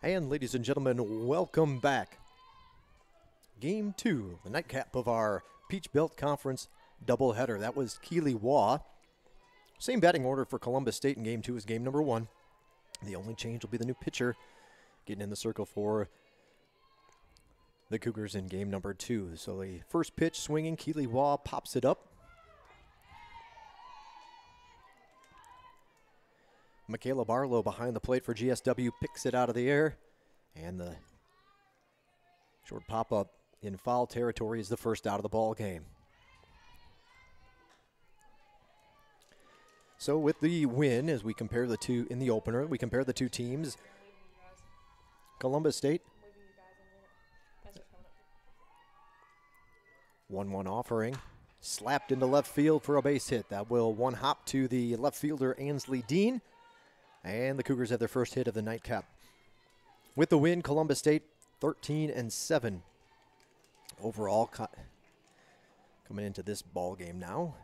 And ladies and gentlemen, welcome back. Game 2, the nightcap of our Peach Belt Conference doubleheader. That was Keeley-Waugh. Same batting order for Columbus State in Game 2 as Game number 1. The only change will be the new pitcher getting in the circle for the Cougars in Game number 2. So the first pitch swinging, Keeley-Waugh pops it up. Michaela Barlow behind the plate for GSW picks it out of the air. And the short pop-up in foul territory is the first out of the ball game. So with the win, as we compare the two in the opener, we compare the two teams. Columbus State, 1-1 offering, slapped into left field for a base hit. That will one hop to the left fielder Ansley Dean. And the Cougars have their first hit of the nightcap. With the win, Columbus State 13-7 overall coming into this ball game now.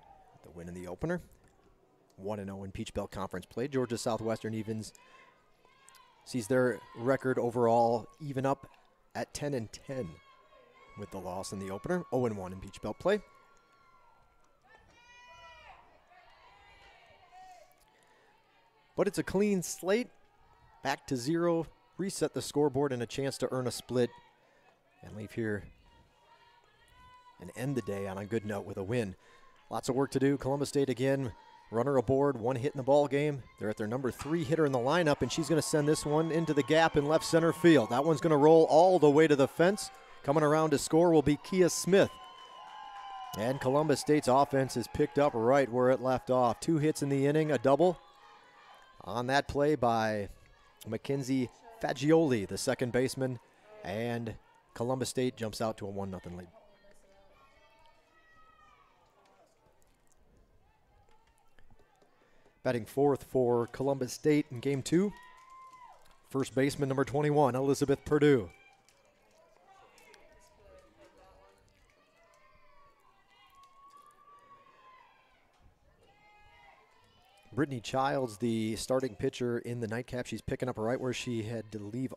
The win in the opener. 1-0 in Peach Belt Conference play. Georgia Southwestern Evens sees their record overall even up at 10-10 with the loss in the opener. 0-1 in Peach Belt play. But it's a clean slate. Back to 0. Reset the scoreboard and a chance to earn a split and leave here and end the day on a good note with a win. Lots of work to do. Columbus State again, runner aboard, 1 hit in the ball game. They're at their number 3 hitter in the lineup, and she's going to send this one into the gap in left center field. That one's going to roll all the way to the fence. Coming around to score will be Kia Smith. And Columbus State's offense is picked up right where it left off. 2 hits in the inning, a double on that play by Mackenzie Fagioli, the second baseman, and Columbus State jumps out to a 1-0 lead. Batting fourth for Columbus State in Game 2, first baseman number 21, Elizabeth Perdue. Brittany Childs, the starting pitcher in the nightcap. She's picking up right where she had to leave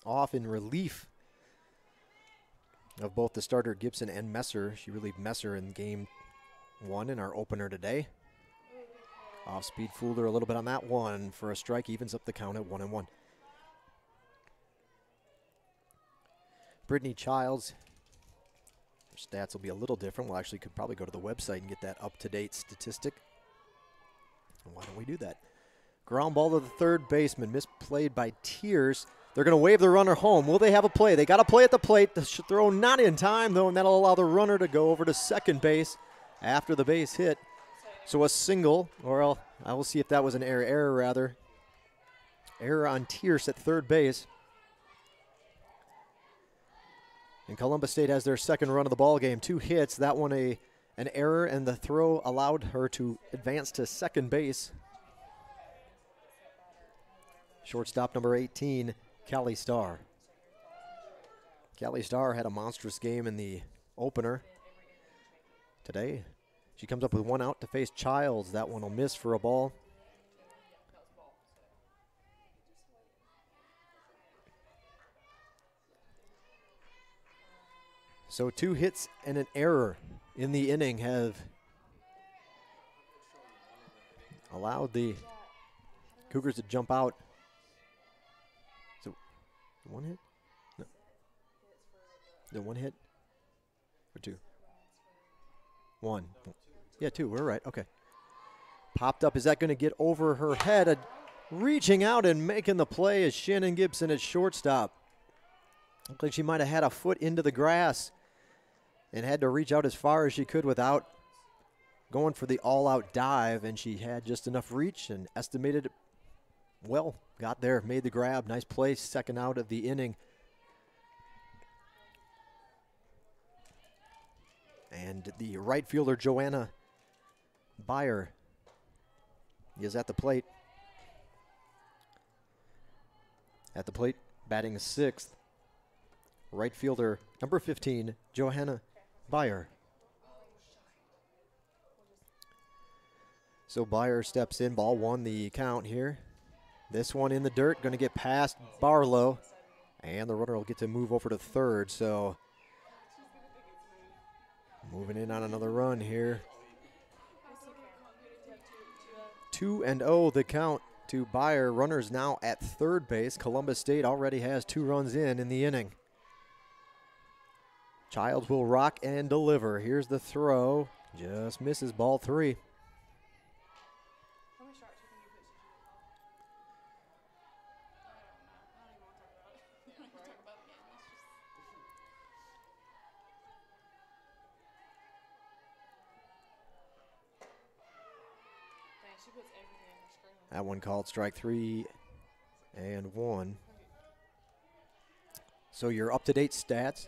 off in relief of both the starter Gibson and Messer. She relieved Messer in Game 1 in our opener today. Off speed fooled her a little bit on that one for a strike, evens up the count at 1-1. Brittany Childs, her stats will be a little different. Well, actually could probably go to the website and get that up-to-date statistic. Why don't we do that? Ground ball to the third baseman, misplayed by Tears. They're going to wave the runner home. Will they have a play? They got a play at the plate. The throw not in time, though, and that'll allow the runner to go over to second base after the base hit. So a single, or I will see if that was an error. Error on Tears at third base. And Columbus State has their second run of the ball game. 2 hits. That one an error, and the throw allowed her to advance to second base. Shortstop number 18, Callie Starr. Callie Starr had a monstrous game in the opener today. She comes up with 1 out to face Childs. That one will miss for a ball. So 2 hits and an error in the inning have allowed the Cougars to jump out. So 1 hit? No. The 1 hit? Or 2? 1. Yeah, 2. We're right. Okay. Popped up. Is that going to get over her head? Reaching out and making the play is Shannon Gibson at shortstop. Looked like she might have had a foot into the grass and had to reach out as far as she could without going for the all-out dive, and she had just enough reach and estimated it well. Got there, made the grab. Nice play, second out of the inning. And the right fielder, Joanna Byer, is at the plate. At the plate, batting 6th. Right fielder, number 15, Johanna Byer. So Byer steps in, ball 1 the count here. This one in the dirt, going to get past Barlow. And the runner will get to move over to third. So moving in on another run here. 2-0 the count to Beyer. Runners now at third base. Columbus State already has 2 runs in the inning. Childs will rock and deliver. Here's the throw. Just misses, ball 3. That one called strike 3 and 1. So your up-to-date stats.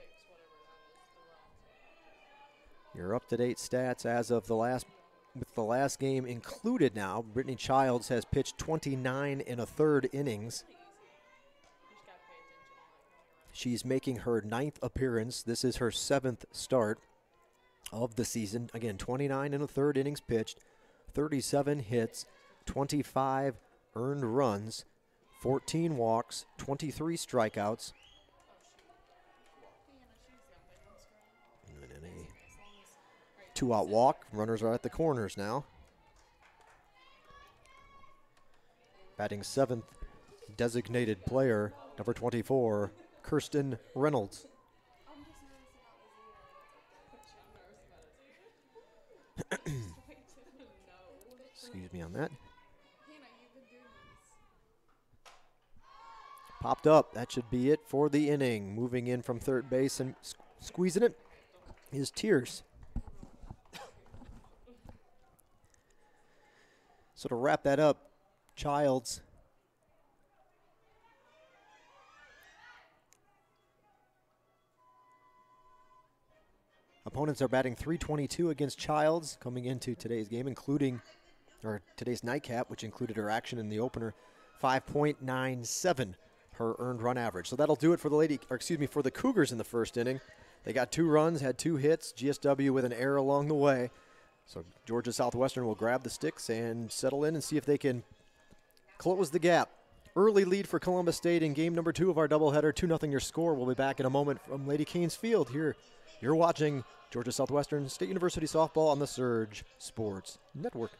Your up-to-date stats as of with the last game included now. Brittany Childs has pitched 29 1/3 innings. She's making her 9th appearance. This is her 7th start of the season. Again, 29 1/3 innings pitched, 37 hits, 25 earned runs, 14 walks, 23 strikeouts. And a 2-out walk. Runners are at the corners now. Batting 7th, designated player, number 24, Kirsten Reynolds. Excuse me on that. Popped up. That should be it for the inning. Moving in from third base and squeezing it is Tears. So to wrap that up, Childs opponents are batting .322 against Childs coming into today's game, today's nightcap, which included her action in the opener, 5.97 her earned run average. So that'll do it for for the Cougars in the first inning. They got 2 runs, had 2 hits, GSW with an error along the way. So Georgia Southwestern will grab the sticks and settle in and see if they can close the gap. Early lead for Columbus State in game number 2 of our doubleheader, 2-0 your score. We'll be back in a moment from Lady Canes Field. Here, you're watching Georgia Southwestern State University Softball on the Surge Sports Network.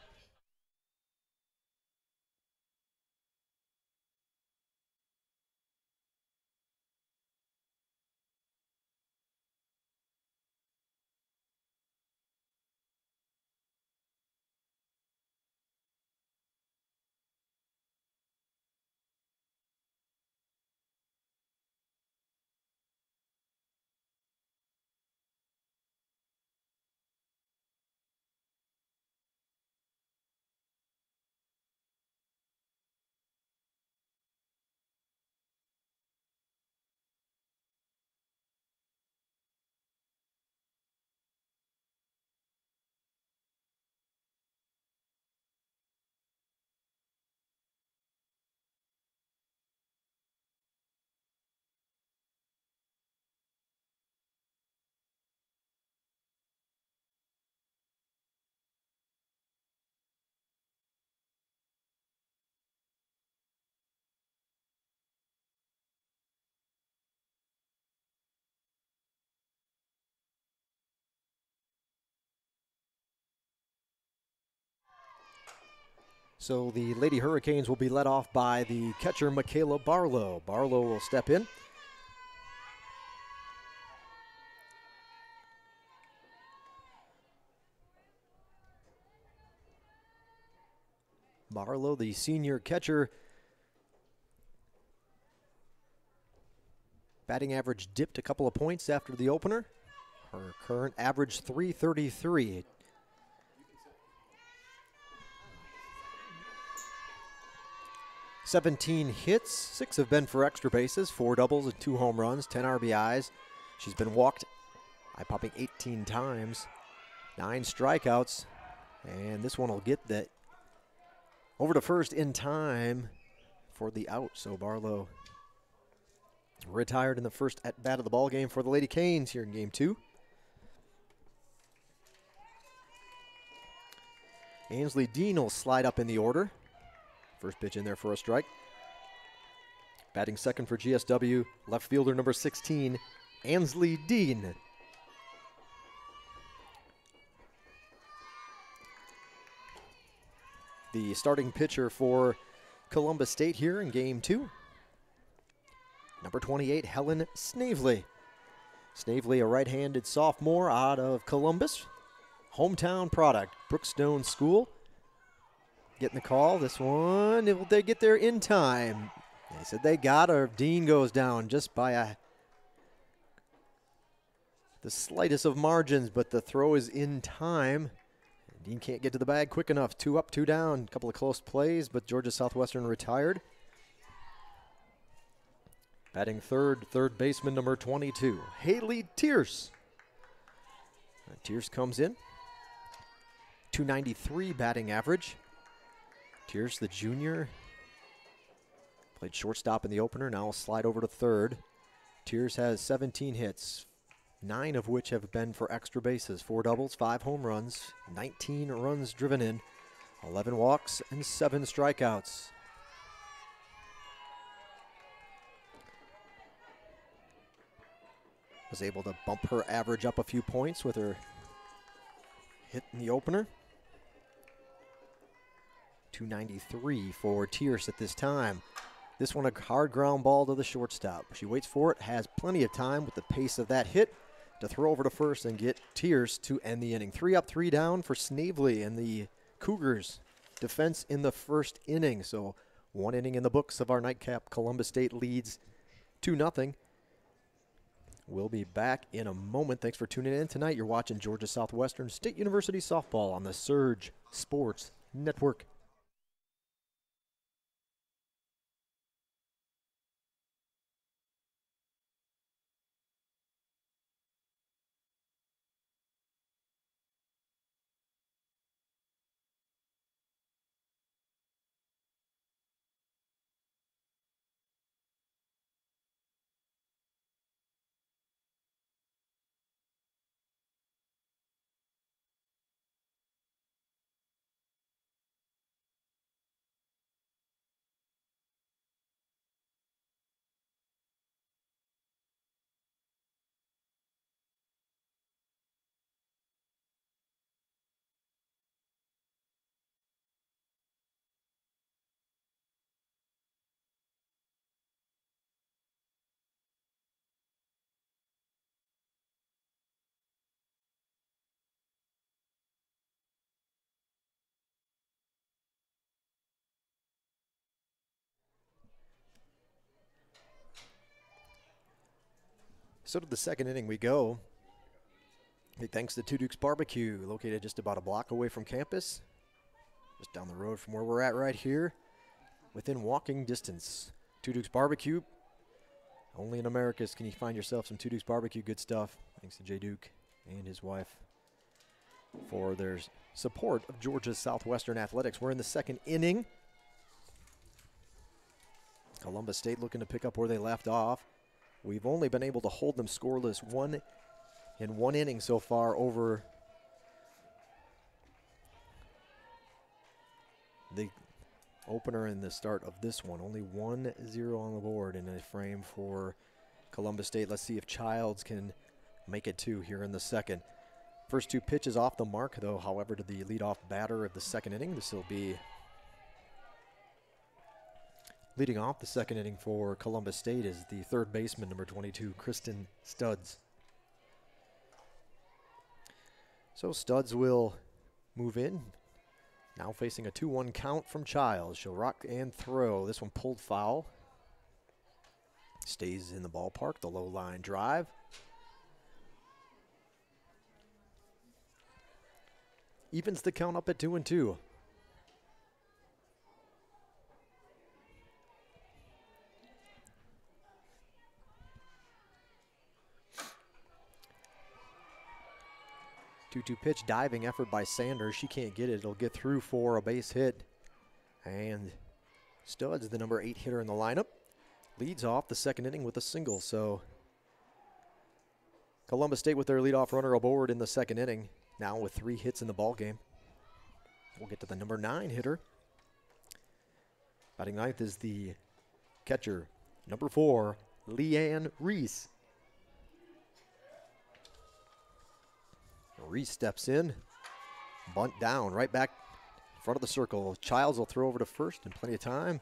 So the Lady Hurricanes will be led off by the catcher, Michaela Barlow. Barlow will step in. Barlow, the senior catcher, batting average dipped a couple of points after the opener. Her current average .333. "17 hits, 6 have been for extra bases, 4 doubles and 2 home runs, 10 RBIs. She's been walked, eye-popping 18 times, 9 strikeouts, and this one will get that over to first in time for the out. So Barlow retired in the first at-bat of the ball game for the Lady Canes here in game 2. Ainsley Dean will slide up in the order. First pitch in there for a strike. Batting second for GSW, left fielder number 16, Ansley Dean. The starting pitcher for Columbus State here in game 2. Number 28, Helen Snavely. Snavely, a right-handed sophomore out of Columbus. Hometown product, Brookstone School. Getting the call. This one, will they get there in time? They said they got her. Dean goes down just by the slightest of margins, but the throw is in time. Dean can't get to the bag quick enough. 2 up, 2 down. A couple of close plays, but Georgia Southwestern retired. Batting third baseman number 22, Haley Tierce. Tierce comes in. 293 batting average. Tierce, the junior, played shortstop in the opener. Now will slide over to third. Tierce has 17 hits, 9 of which have been for extra bases. 4 doubles, 5 home runs, 19 runs driven in, 11 walks, and 7 strikeouts. Was able to bump her average up a few points with her hit in the opener. 293 for Tierce at this time. This one a hard ground ball to the shortstop. She waits for it, has plenty of time with the pace of that hit to throw over to first and get Tierce to end the inning. 3 up, 3 down for Snavely and the Cougars. Defense in the first inning. So 1 inning in the books of our nightcap. Columbus State leads 2-0. We'll be back in a moment. Thanks for tuning in tonight. You're watching Georgia Southwestern State University softball on the Surge Sports Network. So to the second inning we go. Hey, thanks to Two Dukes Barbecue, located just about a block away from campus. Just down the road from where we're at right here. Within walking distance. Two Dukes Barbecue. Only in Americus can you find yourself some Two Dukes Barbecue good stuff. Thanks to Jay Duke and his wife for their support of Georgia's Southwestern athletics. We're in the second inning. Columbus State looking to pick up where they left off. We've only been able to hold them scoreless in one inning so far over the opener and the start of this one. Only 1-0 on the board in a frame for Columbus State. Let's see if Childs can make it 2 here in the second. First 2 pitches off the mark, though, however, to the leadoff batter of the second inning. This will be leading off the second inning for Columbus State is the third baseman, number 22, Kristen Studds. So Studds will move in. Now facing a 2-1 count from Childs. She'll rock and throw. This one pulled foul. Stays in the ballpark, the low line drive. Evens the count up at 2-2. Two-two pitch, diving effort by Sanders. She can't get it. It'll get through for a base hit. And Studds, the number 8 hitter in the lineup, leads off the second inning with a single. So Columbus State with their leadoff runner aboard in the second inning, now with 3 hits in the ball game. We'll get to the number 9 hitter. Batting ninth is the catcher, Number 4, Leanne Reese. Reese steps in, bunt down, right back in front of the circle. Childs will throw over to first in plenty of time.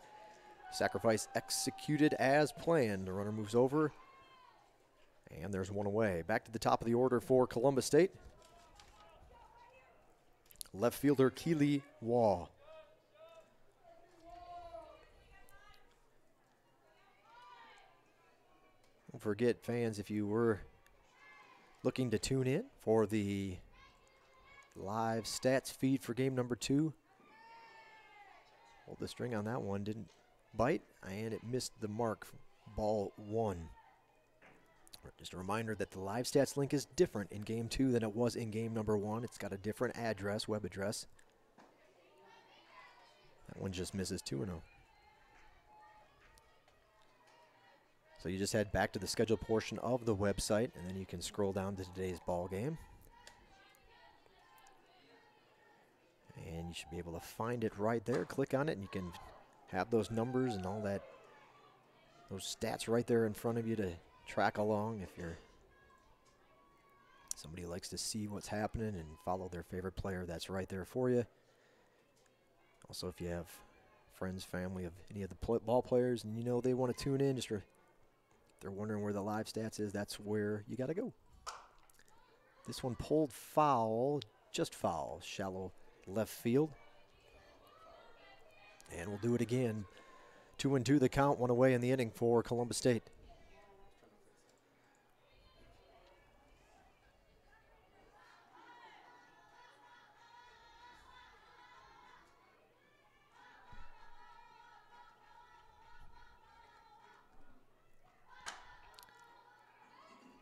Sacrifice executed as planned. The runner moves over, and there's one away. Back to the top of the order for Columbus State. Left fielder Keely Waugh. Don't forget, fans, if you were looking to tune in for the live stats feed for game number 2, well, the string on that one didn't bite, and it missed the mark. Ball 1. Just a reminder that the live stats link is different in game 2 than it was in game number 1. It's got a different address, web address. That one just misses 2-0. So you just head back to the schedule portion of the website, and then you can scroll down to today's ball game. And you should be able to find it right there. Click on it, and you can have those numbers and all that, those stats right there in front of you to track along if you're somebody who likes to see what's happening and follow their favorite player. That's right there for you. Also, if you have friends, family of any of the ball players and you know they want to tune in, just for they're wondering where the live stats is, that's where you got to go. This one pulled foul, just foul, shallow left field. And we'll do it again. 2-2 the count, one away in the inning for Columbus State.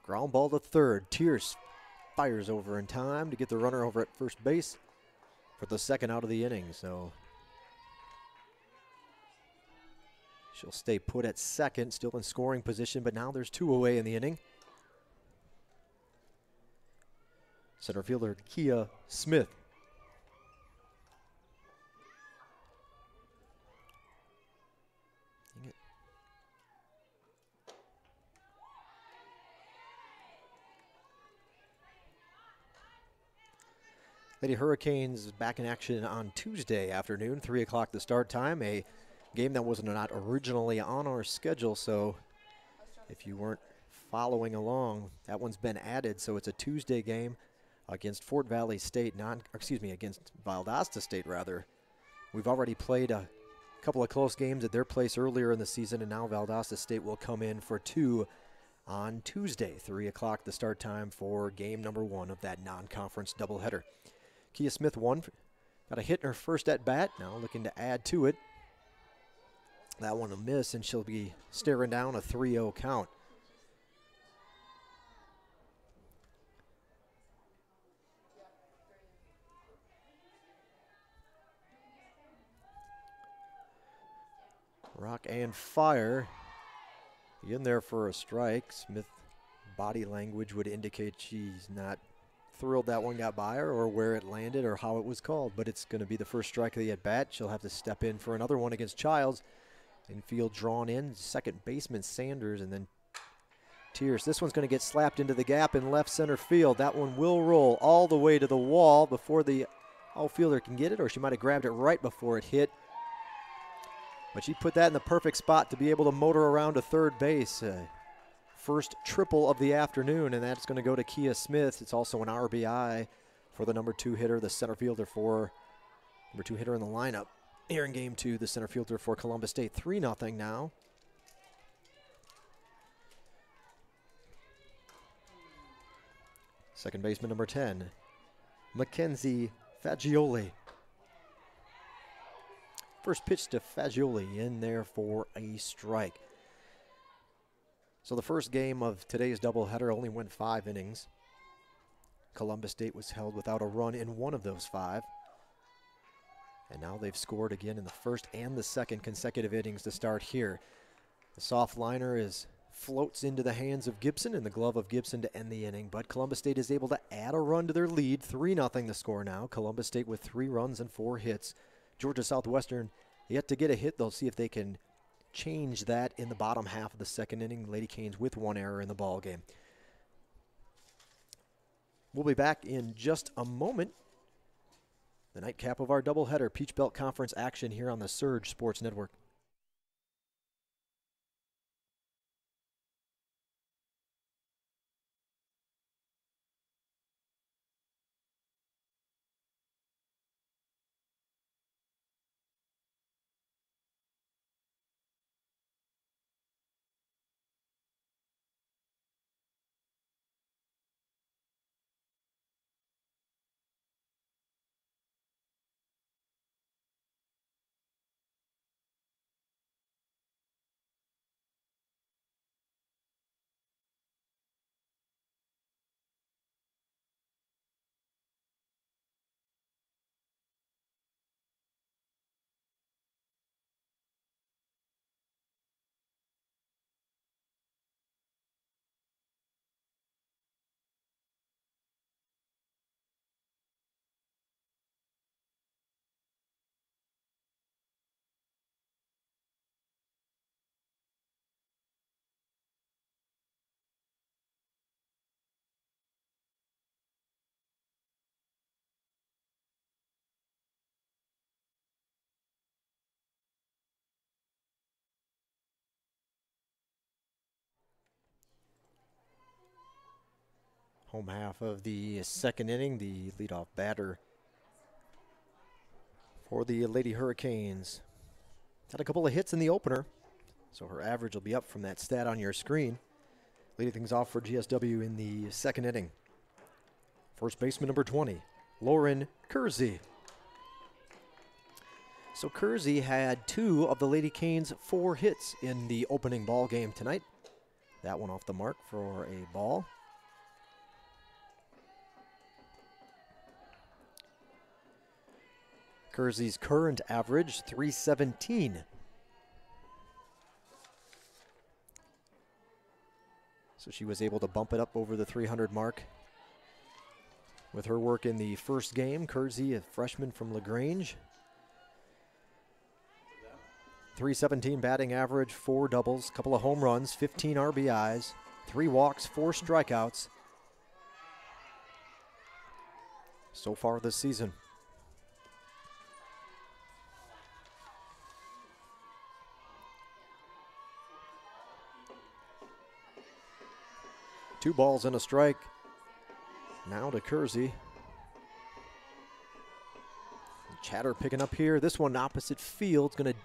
Ground ball to third. Tierce fires over in time to get the runner over at first base for the second out of the inning. So she'll stay put at second, still in scoring position, but now there's 2 away in the inning. Center fielder Kia Smith. Lady Hurricanes back in action on Tuesday afternoon, 3 o'clock the start time. A game that was not originally on our schedule, so if you weren't following along, that one's been added. So it's a Tuesday game against Fort Valley State, against Valdosta State rather. We've already played a couple of close games at their place earlier in the season, and now Valdosta State will come in for 2 on Tuesday, 3 o'clock the start time for game number 1 of that non-conference doubleheader. Kia Smith got a hit in her first at bat, now looking to add to it. That one will miss, and she'll be staring down a 3-0 count. Rock and fire. In there for a strike. Smith body language would indicate she's not thrilled that one got by her or where it landed or how it was called, but it's going to be the first strike of the at-bat. She'll have to step in for another one against Childs. Infield drawn in, second baseman Sanders, and then Tierce. This one's going to get slapped into the gap in left center field. That one will roll all the way to the wall before the outfielder can get it, or she might have grabbed it right before it hit. But she put that in the perfect spot to be able to motor around to third base. First triple of the afternoon, and that's going to go to Kia Smith. It's also an RBI for the number 2 hitter, the center fielder for number 2 hitter in the lineup. Here in game 2, the center fielder for Columbus State. 3-0 now. Second baseman number 10, Mackenzie Fagioli. First pitch to Fagioli, in there for a strike. So the first game of today's doubleheader only went 5 innings. Columbus State was held without a run in one of those 5. And now they've scored again in the first and the second consecutive innings to start here. The soft liner floats into the hands of Gibson, in the glove of Gibson to end the inning. But Columbus State is able to add a run to their lead. 3-0 the score now. Columbus State with 3 runs and 4 hits. Georgia Southwestern yet to get a hit. They'll see if they can change that in the bottom half of the second inning. Lady Canes with 1 error in the ball game. We'll be back in just a moment. The nightcap of our doubleheader, Peach Belt Conference action here on the Surge Sports Network. Home half of the second inning, the leadoff batter for the Lady Hurricanes had a couple of hits in the opener, so her average will be up from that stat on your screen. Leading things off for GSW in the second inning. First baseman number 20, Lauren Kersey. So Kersey had 2 of the Lady Canes' 4 hits in the opening ball game tonight. That one off the mark for a ball. Kersey's current average, .317. So she was able to bump it up over the 300 mark with her work in the first game. Kersey, a freshman from LaGrange. .317 batting average, 4 doubles, couple of home runs, 15 RBIs, 3 walks, 4 strikeouts so far this season. Two balls and a strike. Now to Kersey. Chatter picking up here. This one opposite field. Going to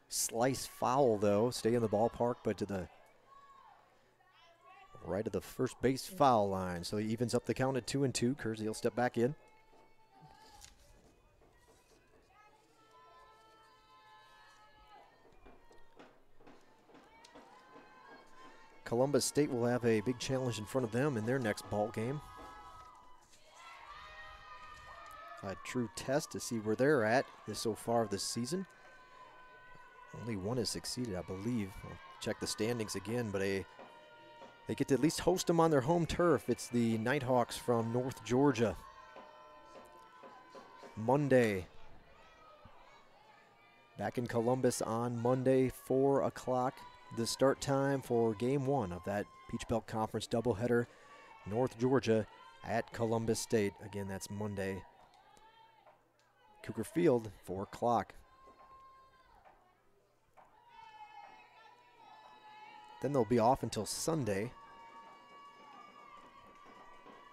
slice foul, though. Stay in the ballpark, but to the right of the first base foul line. So he evens up the count at 2-2. Kersey will step back in. Columbus State will have a big challenge in front of them in their next ball game. A true test to see where they're at so far this season. Only one has succeeded, I believe. I'll check the standings again, but they get to at least host them on their home turf. It's the Nighthawks from North Georgia. Monday. Back in Columbus on Monday, 4 o'clock. The start time for game 1 of that Peach Belt Conference doubleheader. North Georgia at Columbus State. Again, that's Monday. Cougar Field, 4 o'clock. Then they'll be off until Sunday,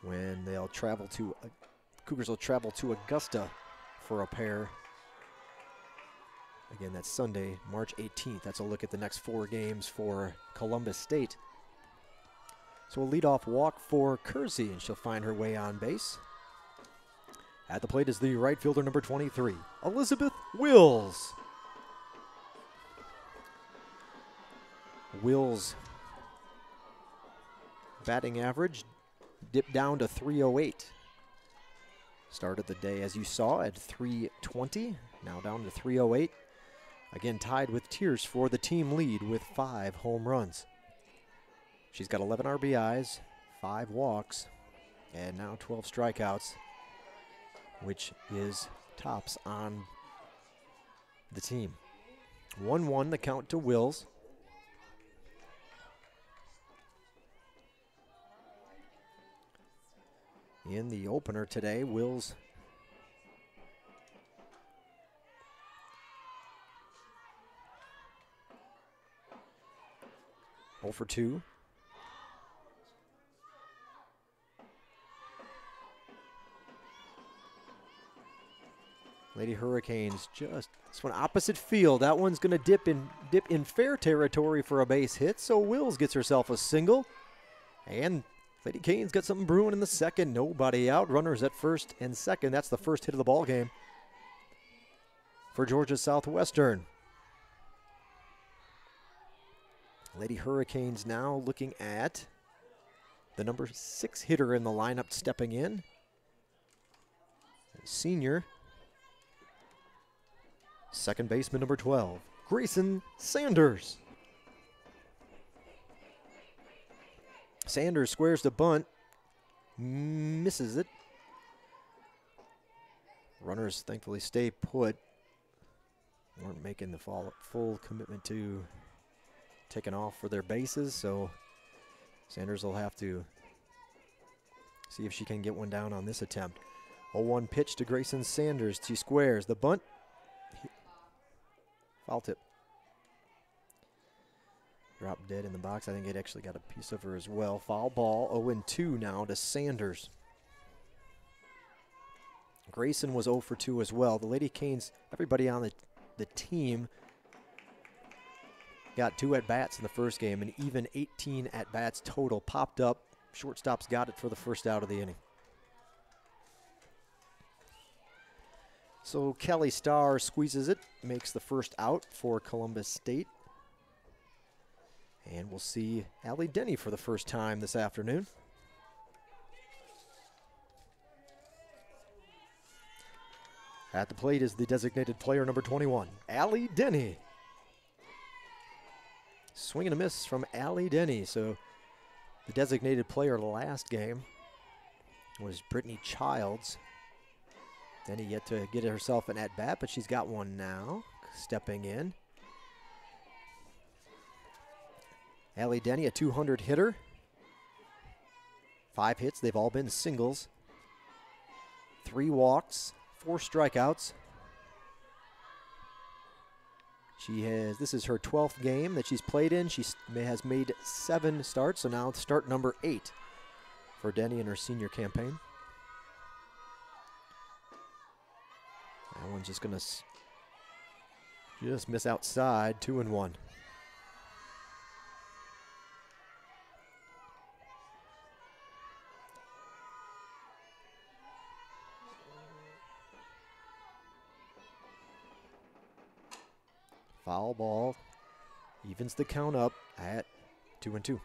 when they'll travel to, Cougars will travel to Augusta for a pair. Again, that's Sunday, March 18th. That's a look at the next 4 games for Columbus State. So a leadoff walk for Kersey, and she'll find her way on base. At the plate is the right fielder, number 23, Elizabeth Wills. Wills' batting average dipped down to .308. Started the day, as you saw, at .320, now down to .308. Again, tied with Tears for the team lead with 5 home runs. She's got 11 RBIs, 5 walks, and now 12 strikeouts, which is tops on the team. 1-1 the count to Wills. In the opener today, Wills oh for 2. Lady Hurricanes just this one opposite field. That one's going to dip in fair territory for a base hit. So Wills gets herself a single, and Lady Canes got something brewing in the second. Nobody out. Runners at first and second. That's the first hit of the ball game for Georgia Southwestern. Lady Hurricanes now looking at the number 6 hitter in the lineup stepping in. Senior. Second baseman number 12, Grayson Sanders. Sanders squares the bunt, misses it. Runners thankfully stay put. Weren't making the full commitment to taking off for their bases, so Sanders will have to see if she can get one down on this attempt. 0-1 pitch to Grayson Sanders. She squares the bunt. Foul tip. Drop dead in the box. I think it actually got a piece of her as well. Foul ball. 0-2 now to Sanders. Grayson was 0 for 2 as well. The Lady Canes, everybody on the team got 2 at-bats in the first game, and even 18 at-bats total popped up. Shortstops got it for the first out of the inning. So Kelly Starr squeezes it, makes the first out for Columbus State. And we'll see Allie Denny for the first time this afternoon. At the plate is the designated player number 21, Allie Denny. Swing and a miss from Allie Denny. So the designated player last game was Brittany Childs. Denny yet to get herself an at-bat, but she's got one now, stepping in. Allie Denny, a 200 hitter. 5 hits, they've all been singles. 3 walks, 4 strikeouts. This is her 12th game that she's played in. She has made 7 starts, so now start number 8 for Denny in her senior campaign. That one's just going to just miss outside, 2-1. Foul ball evens the count up at 2-2.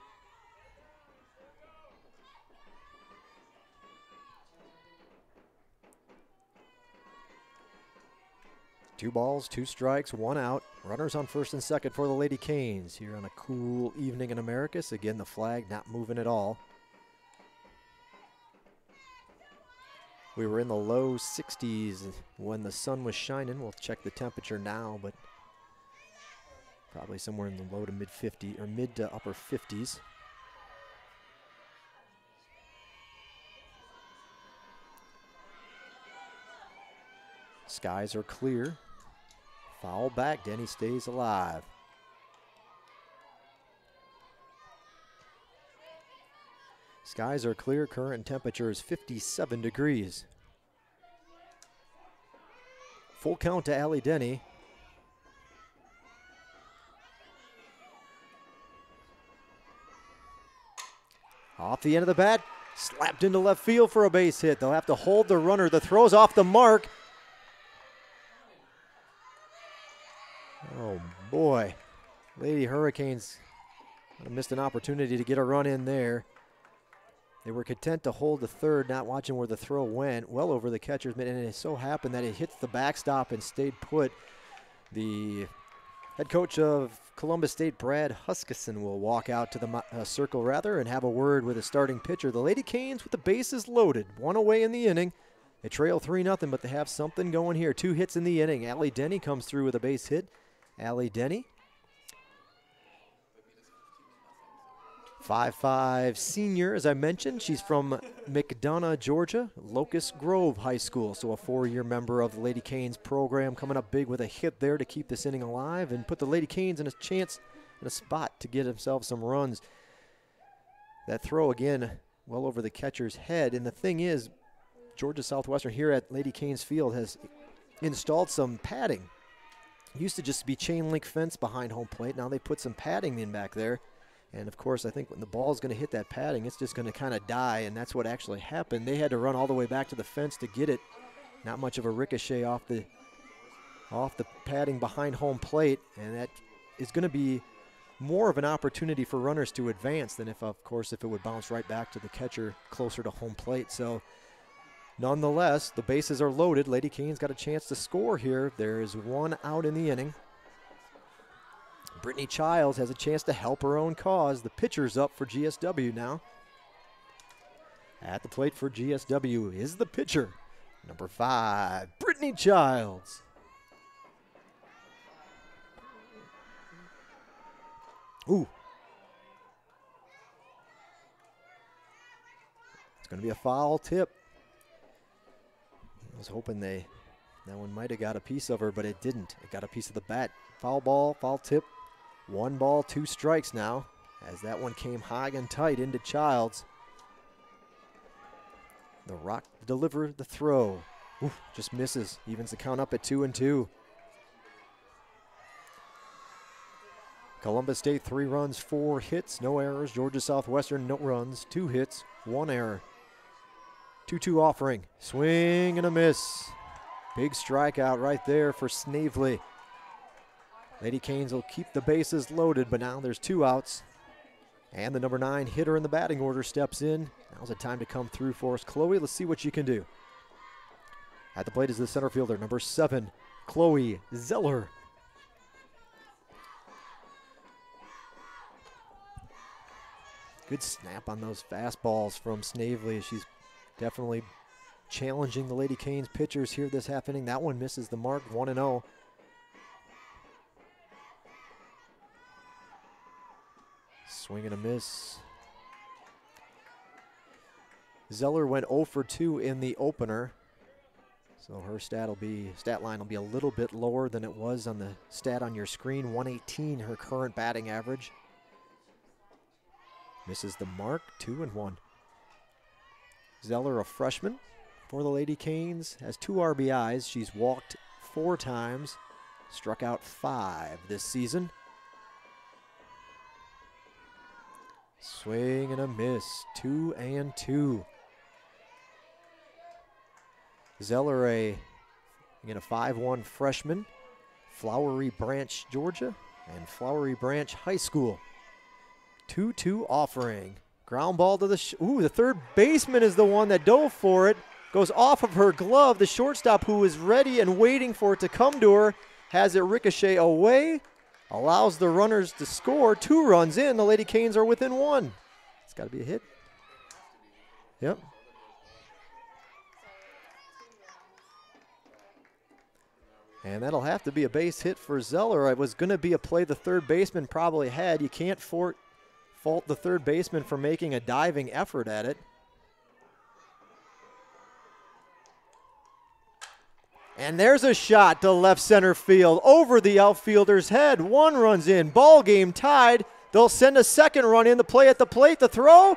Two balls, 2 strikes, 1 out. Runners on first and second for the Lady Canes here on a cool evening in Americus. Again, the flag not moving at all. We were in the low 60s when the sun was shining. We'll check the temperature now, but probably somewhere in the low to mid 50s or mid to upper 50s. Skies are clear. Foul back. Denny stays alive. Skies are clear. Current temperature is 57 degrees. Full count to Allie Denny. Off the end of the bat. Slapped into left field for a base hit. They'll have to hold the runner. The throw's off the mark. Oh, boy. Lady Hurricanes missed an opportunity to get a run in there. They were content to hold the third, not watching where the throw went, well over the catcher's mitt, and it so happened that it hit the backstop and stayed put. The head coach of Columbus State, Brad Huskisson, will walk out to the circle and have a word with the starting pitcher. The Lady Canes with the bases loaded, 1 away in the inning. They trail 3-0, but they have something going here. 2 hits in the inning. Allie Denny comes through with a base hit. Allie Denny. 5'5" senior, as I mentioned. She's from McDonough, Georgia, Locust Grove High School. So a 4-year member of the Lady Canes program, coming up big with a hit there to keep this inning alive and put the Lady Canes in a chance, in a spot to get themselves some runs. That throw again, well over the catcher's head. And the thing is, Georgia Southwestern here at Lady Canes Field has installed some padding. It used to just be chain link fence behind home plate. Now they put some padding in back there. And, of course, I think when the ball is going to hit that padding, it's just going to kind of die, and that's what actually happened. They had to run all the way back to the fence to get it. Not much of a ricochet off the padding behind home plate, and that is going to be more of an opportunity for runners to advance than if, of course, if it would bounce right back to the catcher closer to home plate. So, nonetheless, the bases are loaded. Lady Canes got a chance to score here. There is one out in the inning. Brittany Childs has a chance to help her own cause. The pitcher's up for GSW now. At the plate for GSW is the pitcher, number 5, Brittany Childs. Ooh. It's going to be a foul tip. I was hoping that one might have got a piece of her, but it didn't. It got a piece of the bat. Foul ball, foul tip. 1 ball, 2 strikes now, as that one came high and tight into Childs. The Rock deliver the throw. Oof, just misses. Evens the count up at 2-2. Columbus State 3 runs, 4 hits, no errors. Georgia Southwestern no runs, 2 hits, 1 error. 2-2 offering. Swing and a miss. Big strikeout right there for Snavely. Lady Canes will keep the bases loaded, but now there's 2 outs. And the number 9 hitter in the batting order steps in. Now's the time to come through for us. Chloe, let's see what you can do. At the plate is the center fielder, number 7, Chloe Zeller. Good snap on those fastballs from Snavely. She's definitely challenging the Lady Canes pitchers here this half inning. That one misses the mark, 1-0. Swing and a miss. Zeller went 0 for 2 in the opener. So her stat line will be a little bit lower than it was on the stat on your screen. 118, her current batting average. Misses the mark, 2-1. Zeller, a freshman for the Lady Canes, has 2 RBIs. She's walked 4 times, struck out 5 this season. Swing and a miss, 2-2. Zeller, again a 5'1" freshman, Flowery Branch, Georgia, and Flowery Branch High School. 2-2 offering. Ground ball to the third baseman is the one that dove for it. Goes off of her glove. The shortstop, who is ready and waiting for it to come to her, has it ricochet away. Allows the runners to score. 2 runs in. The Lady Canes are within 1. It's got to be a hit. Yep. And that'll have to be a base hit for Zeller. It was going to be a play the third baseman probably had. You can't fault the third baseman for making a diving effort at it. And there's a shot to left center field over the outfielder's head. 1 runs in. Ball game tied. They'll send a second run in. The play at the plate. The throw.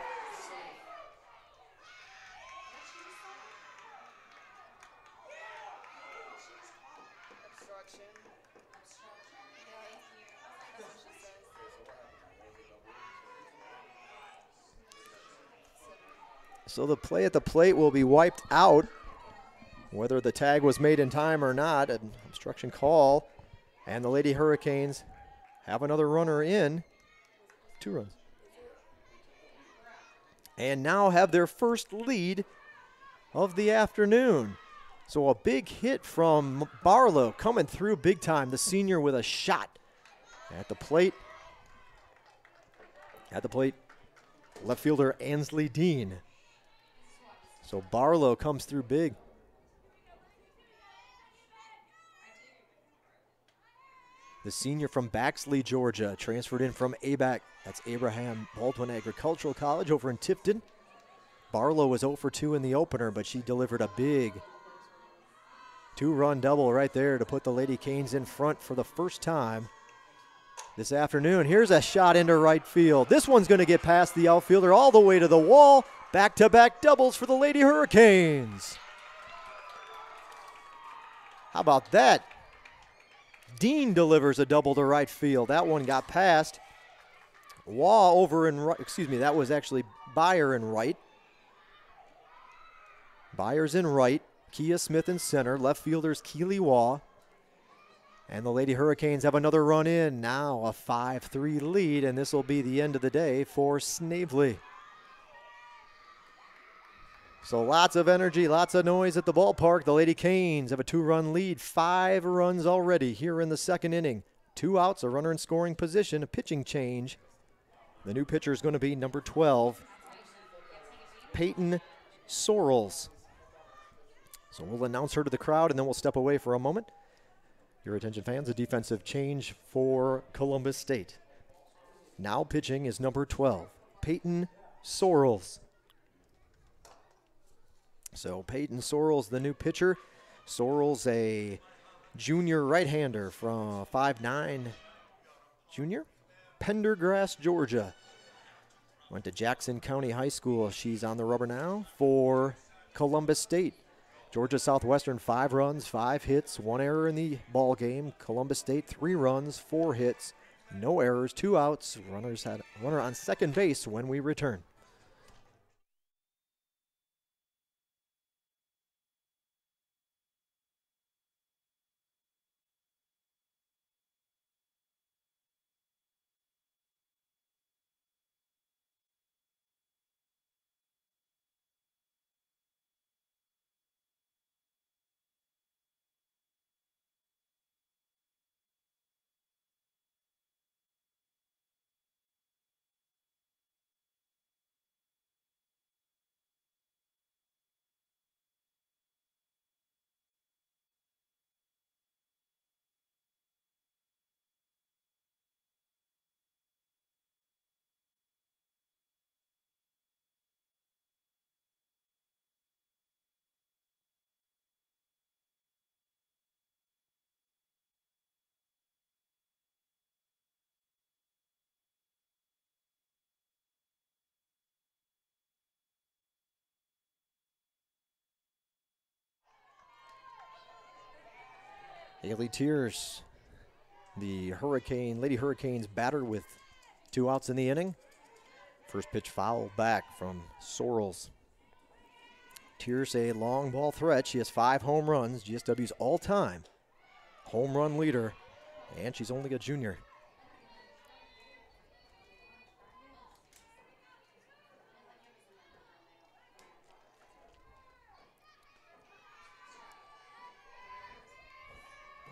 So the play at the plate will be wiped out. Whether the tag was made in time or not, an obstruction call. And the Lady Hurricanes have another runner in. 2 runs. And now have their first lead of the afternoon. So a big hit from Barlow coming through big time. The senior with a shot at the plate. At the plate, left fielder Ansley Dean. So Barlow comes through big. the senior from Baxley, Georgia, transferred in from ABAC. That's Abraham Baldwin Agricultural College over in Tifton. Barlow was 0 for 2 in the opener, but she delivered a big 2-run double right there to put the Lady Canes in front for the first time this afternoon. Here's a shot into right field. This one's going to get past the outfielder all the way to the wall. Back-to-back doubles for the Lady Hurricanes. How about that? Dean delivers a double to right field. That one got past. Waugh over in right. Excuse me, that was actually Byer in right. Byers in right. Kia Smith in center. Left fielders Keely Waugh. And the Lady Hurricanes have another run in. Now a 5-3 lead, and this will be the end of the day for Snavely. So lots of energy, lots of noise at the ballpark. The Lady Canes have a 2-run lead, 5 runs already here in the second inning. 2 outs, a runner in scoring position, a pitching change. The new pitcher is going to be number 12, Peyton Sorrells. So we'll announce her to the crowd, and then we'll step away for a moment. Your attention, fans, a defensive change for Columbus State. Now pitching is number 12, Peyton Sorrells. So Peyton Sorrells, the new pitcher. Sorrells, a junior right-hander from 5'9", junior, Pendergrass, Georgia. Went to Jackson County High School. She's on the rubber now for Columbus State. Georgia Southwestern, 5 runs, 5 hits, 1 error in the ball game. Columbus State, 3 runs, 4 hits, no errors, 2 outs. Runners had a runner on second base when we return. Haley Tears, the Lady Hurricanes batter with 2 outs in the inning. First pitch foul back from Sorrells. Tears, a long ball threat. She has 5 home runs, GSW's all-time home run leader, and she's only a junior.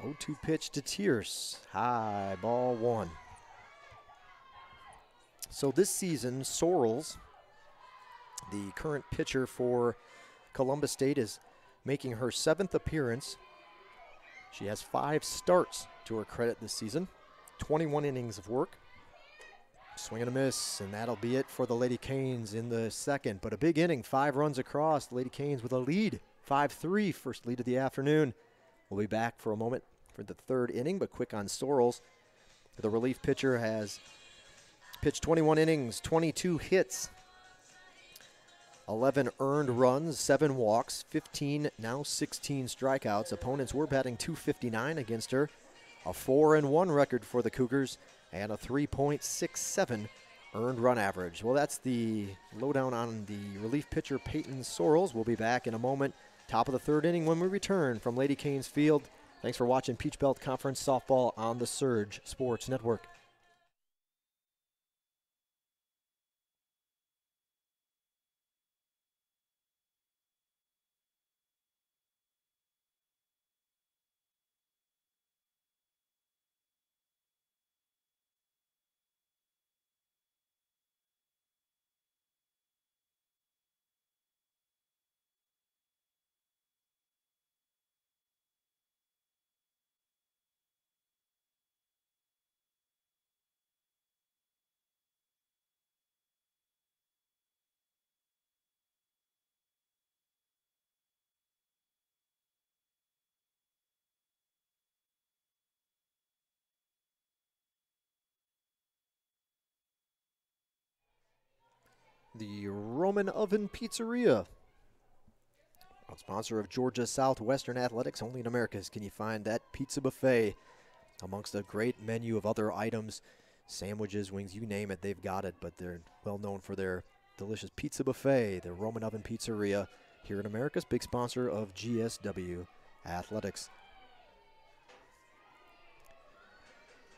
Oh, 0-2 pitch to Tears. High, ball 1. So this season, Sorrells, the current pitcher for Columbus State, is making her 7th appearance. She has 5 starts to her credit this season, 21 innings of work. Swing and a miss, and that'll be it for the Lady Canes in the second. But a big inning, 5 runs across. The Lady Canes with a lead, 5-3, first lead of the afternoon. We'll be back for a moment for the third inning, but quick on Sorrells. The relief pitcher has pitched 21 innings, 22 hits, 11 earned runs, 7 walks, 15, now 16 strikeouts. Opponents were batting .259 against her. A 4-1 record for the Cougars and a 3.67 earned run average. Well, that's the lowdown on the relief pitcher, Peyton Sorrells. We'll be back in a moment. Top of the third inning when we return from Lady Canes Field. Thanks for watching Peach Belt Conference Softball on the Surge Sports Network. the Roman Oven Pizzeria. Proud sponsor of Georgia Southwestern Athletics. Only in Americus can you find that pizza buffet amongst a great menu of other items, sandwiches, wings, you name it, they've got it. But they're well known for their delicious pizza buffet, the Roman Oven Pizzeria here in Americus, big sponsor of GSW Athletics.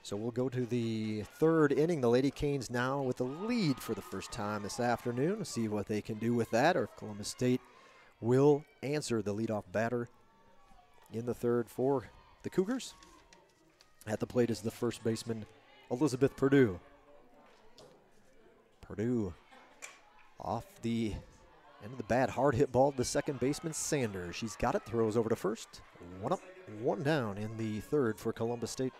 So we'll go to the third inning. The Lady Canes now with the lead for the first time this afternoon. See what they can do with that, or if Columbus State will answer the leadoff batter in the third for the Cougars. At the plate is the first baseman, Elizabeth Purdue. Purdue off the end of the bat, hard hit ball to the second baseman, Sanders. She's got it, throws over to first. One up, one down in the third for Columbus State.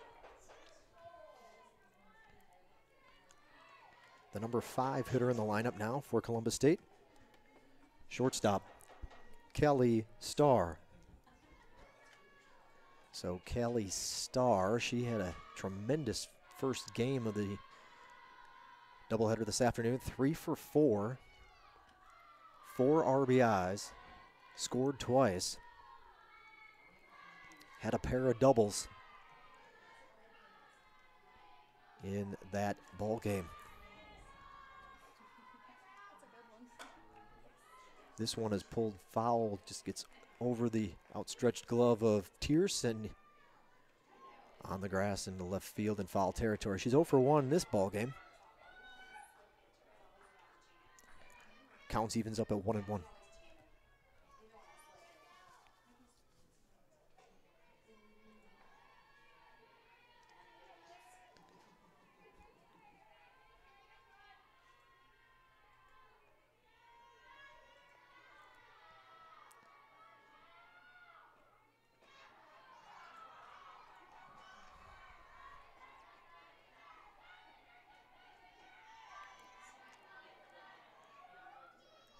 The number 5 hitter in the lineup now for Columbus State. Shortstop, Kelly Starr. So Kelly Starr, she had a tremendous first game of the doubleheader this afternoon. 3 for 4, 4 RBIs, scored twice, had a pair of doubles in that ball game. This one is pulled foul, just gets over the outstretched glove of Tierson on the grass in the left field in foul territory. She's 0 for 1 in this ball game. Counts evens up at 1-1.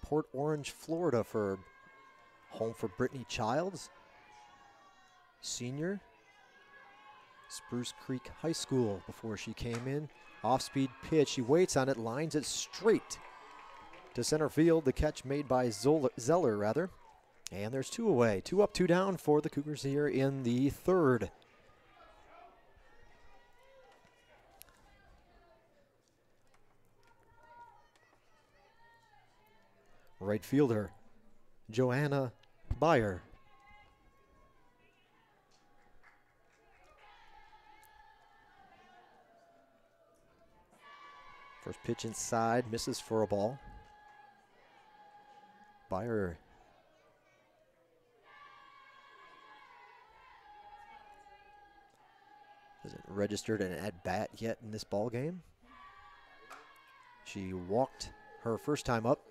Port Orange, Florida for home for Brittany Childs, senior. Spruce Creek High School before she came in. Off-speed pitch, she waits on it, lines it straight to center field. The catch made by Zeller. And there's 2 away. 2 up, 2 down for the Cougars here in the third. Right fielder, Joanna Byer. First pitch inside, misses for a ball. Byer hasn't registered an at-bat yet in this ball game. She walked her first time up.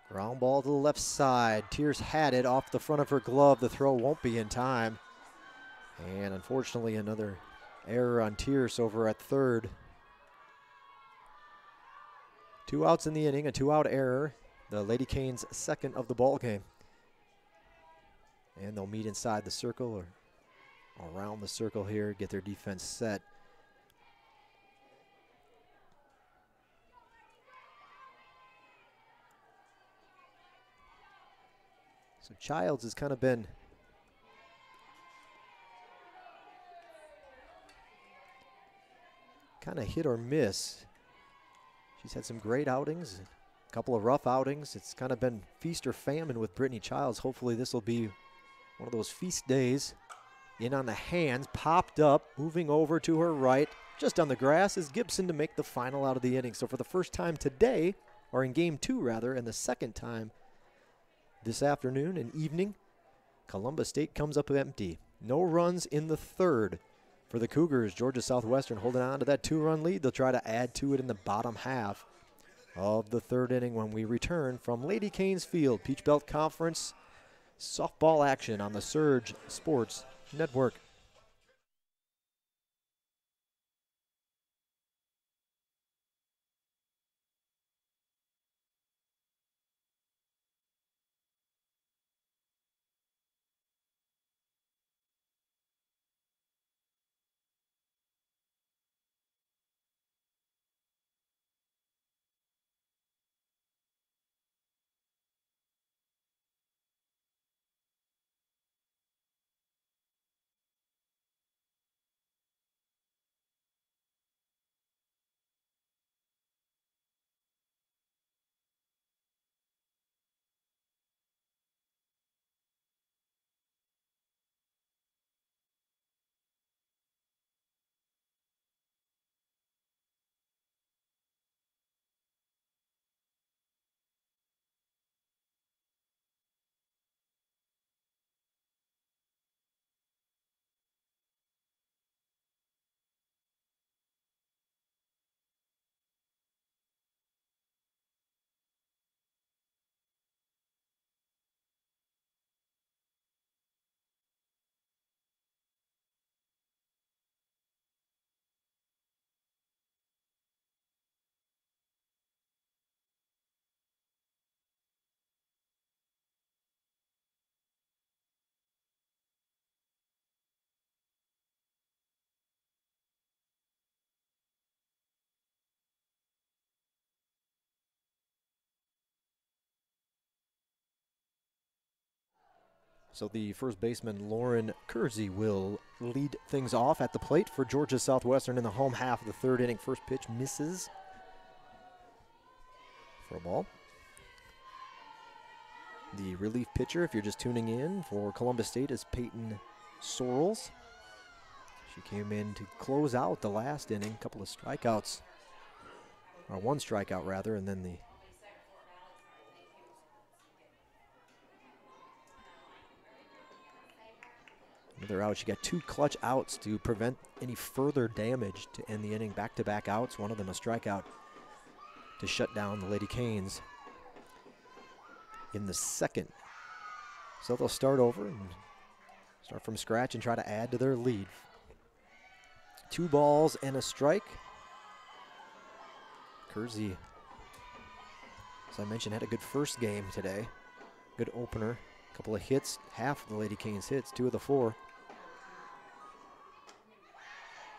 Ground ball to the left side. Tiers had it off the front of her glove. The throw won't be in time. And unfortunately, another error on Tiers over at third. 2 outs in the inning, a 2-out error. The Lady Canes' second of the ball game. And they'll meet inside the circle or around the circle here, get their defense set. So Childs has kind of been hit or miss. She's had some great outings, a couple of rough outings. It's kind of been feast or famine with Brittany Childs. Hopefully this will be one of those feast days. In on the hands, popped up, moving over to her right. Just on the grass is Gibson to make the final out of the inning. So for the first time today, or in game 2 rather, and the second time this afternoon and evening, Columbus State comes up empty. No runs in the third for the Cougars. Georgia Southwestern holding on to that 2-run lead. They'll try to add to it in the bottom half of the third inning when we return from Lady Canes Field. Peach Belt Conference softball action on the Surge Sports Network. So the first baseman, Lauren Kersey, will lead things off at the plate for Georgia Southwestern in the home half of the third inning. First pitch misses for a ball. The relief pitcher, if you're just tuning in, for Columbus State is Peyton Sorrells. She came in to close out the last inning, a couple of strikeouts, or one strikeout rather, and then the another out. She got 2 clutch outs to prevent any further damage to end the inning. Back-to-back outs, one of them a strikeout to shut down the Lady Canes in the second. So they'll start over and start from scratch and try to add to their lead. 2 balls and a strike. Kersey, as I mentioned, had a good first game today. Good opener. A couple of hits, half of the Lady Canes hits, 2 of the 4.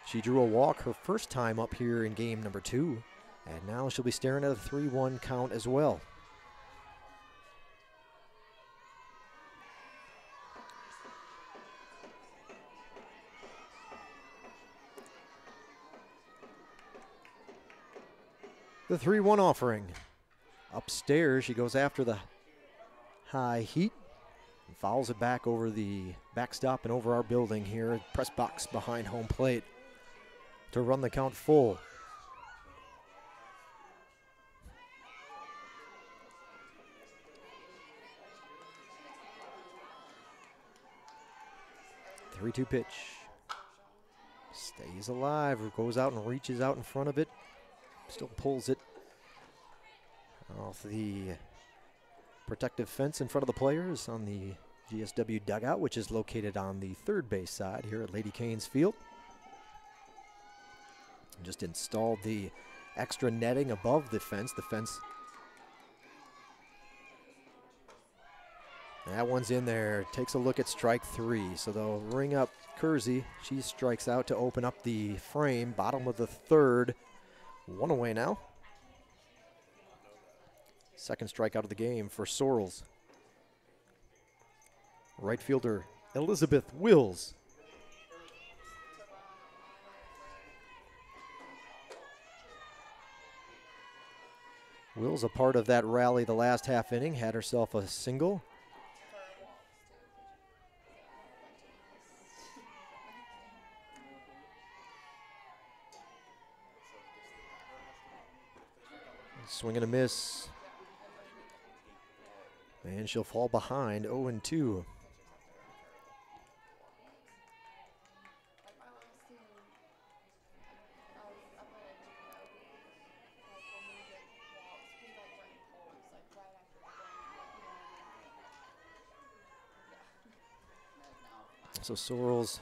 She drew a walk her first time up here in game number 2, and now she'll be staring at a 3-1 count as well. The 3-1 offering. Upstairs, she goes after the high heat and fouls it back over the backstop and over our building here. Press box behind home plate to run the count full. The 3-2 pitch. Stays alive, goes out and reaches out in front of it. Still pulls it off the protective fence in front of the players on the GSW dugout, which is located on the third base side here at Lady Canes Field. Just installed the extra netting above the fence. That one's in there. Takes a look at strike 3. So they'll ring up Kersey. She strikes out to open up the frame. Bottom of the third. 1 away now. Second strikeout of the game for Sorrells. Right fielder Elizabeth Wills. Wills, a part of that rally the last half inning, had herself a single. Swing and a miss. And she'll fall behind 0-2. So Sorrells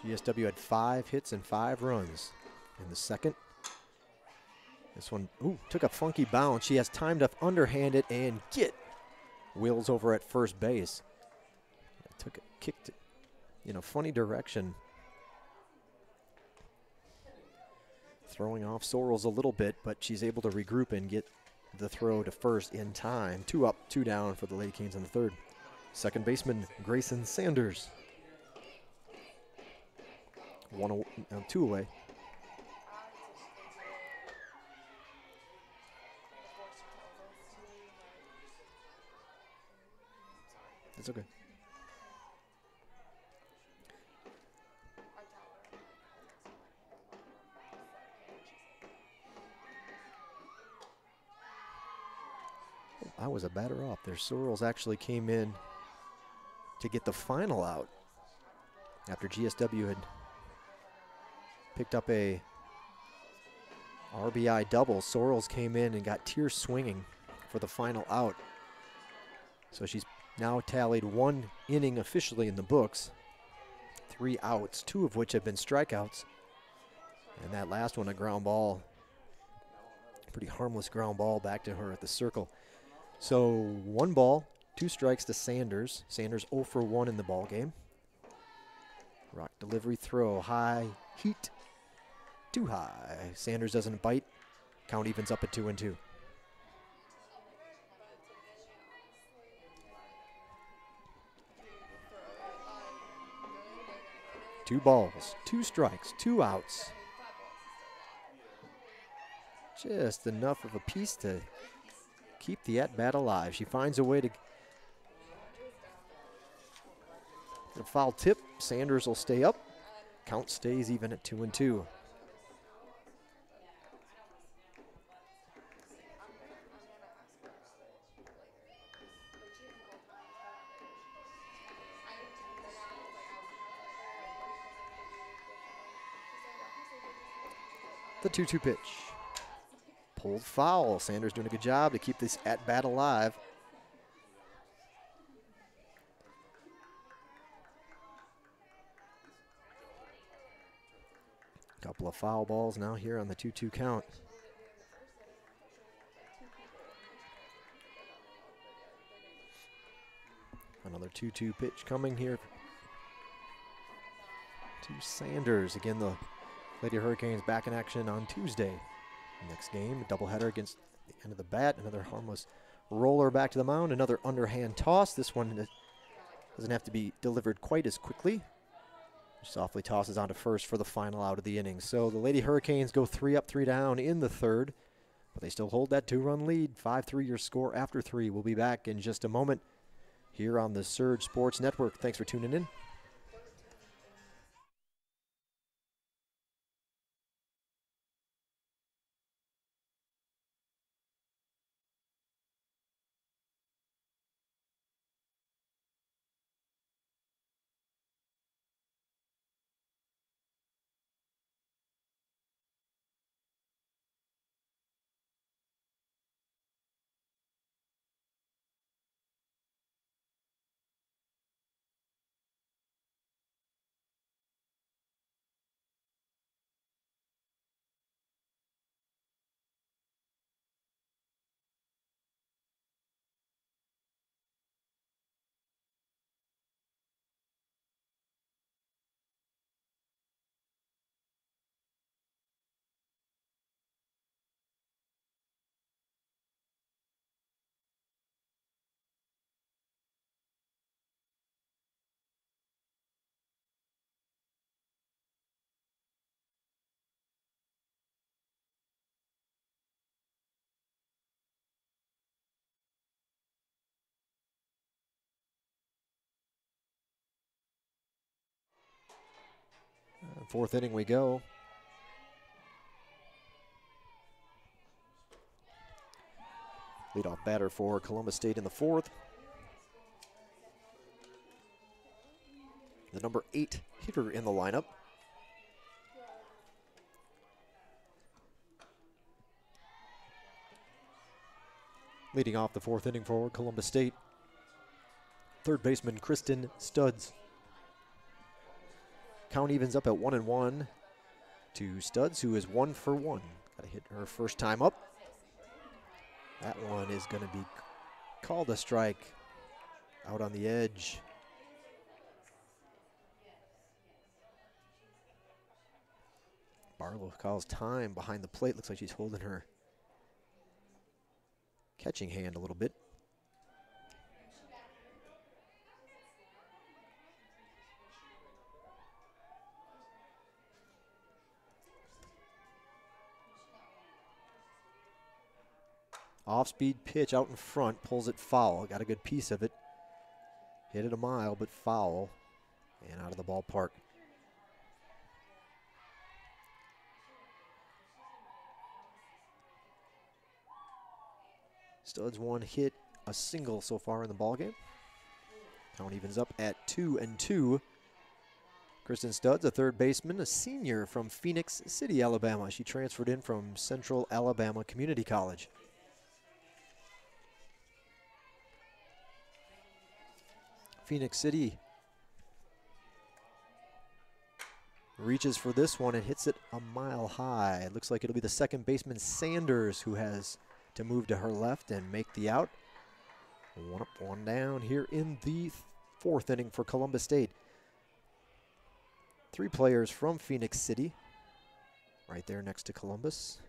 GSW had 5 hits and 5 runs in the second. This one, took a funky bounce. She has time to underhand it and get Wills over at first base. Kicked it in a funny direction. Throwing off Sorrells a little bit, but she's able to regroup and get the throw to first in time. 2 up, 2 down for the Lady Canes in the third. Second baseman Grayson Sanders. 2 away. It's okay. I was a batter off there. Sorrells actually came in to get the final out after GSW had picked up a RBI double. Sorrells came in and got Tier swinging for the final out. So she's now tallied 1 inning officially in the books. 3 outs, 2 of which have been strikeouts. And that last one, a ground ball. Pretty harmless ground ball back to her at the circle. So 1 ball, 2 strikes to Sanders. Sanders 0 for 1 in the ball game. Rock delivery throw, high heat. too high. Sanders doesn't bite. Count evens up at 2-2. Two balls, two strikes, two outs. Just enough of a piece to keep the at-bat alive. She finds a way to a foul tip. Sanders will stay up. Count stays even at 2-2. The 2-2 pitch. Pulled foul. Sanders doing a good job to keep this at-bat alive. Couple of foul balls now here on the 2-2 count. Another 2-2 pitch coming here to Sanders. Again, the Lady Hurricanes back in action on Tuesday. Next game, a doubleheader against the end of the bat. Another harmless roller back to the mound. Another underhand toss. This one doesn't have to be delivered quite as quickly. Softly tosses onto first for the final out of the inning. So the Lady Hurricanes go 3 up, 3 down in the third, but they still hold that 2-run lead. 5-3 your score after 3. We'll be back in just a moment here on the Surge Sports Network. Thanks for tuning in. Fourth inning we go. Leadoff batter for Columbus State in the fourth. The number 8 hitter in the lineup. Leading off the fourth inning for Columbus State, third baseman Kristen Studs. Count evens up at 1-1 to Studs, who is 1 for 1. Got to hit her first time up. That one is going to be called a strike out on the edge. Barlow calls time behind the plate. Looks like she's holding her catching hand a little bit. Off-speed pitch out in front, pulls it foul. Got a good piece of it. Hit it a mile, but foul and out of the ballpark. Studs one hit, a single so far in the ballgame. Count evens up at 2-2. Kristen Studs, a third baseman, a senior from Phoenix City, Alabama. She transferred in from Central Alabama Community College. Phoenix City reaches for this one and hits it a mile high. It looks like it'll be the second baseman Sanders who has to move to her left and make the out. 1 up, 1 down here in the fourth inning for Columbus State. 3 players from Phoenix City right there next to Columbus.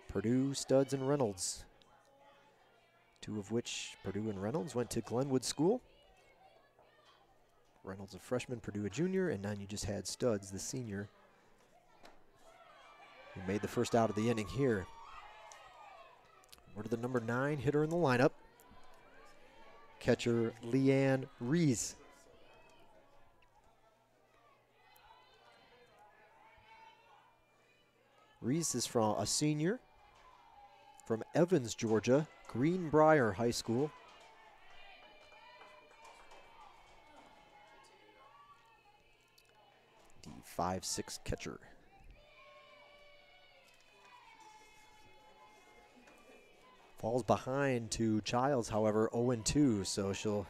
Purdue, Studs, and Reynolds. Two of which, Purdue and Reynolds, went to Glenwood School. Reynolds a freshman, Purdue a junior, and then you just had Studs, the senior, who made the first out of the inning here. We're to the number 9 hitter in the lineup, catcher Leanne Rees. Rees is from a senior from Evans, Georgia, Greenbrier High School. The 5'6" catcher. Falls behind to Childs, however, 0-2, so she'll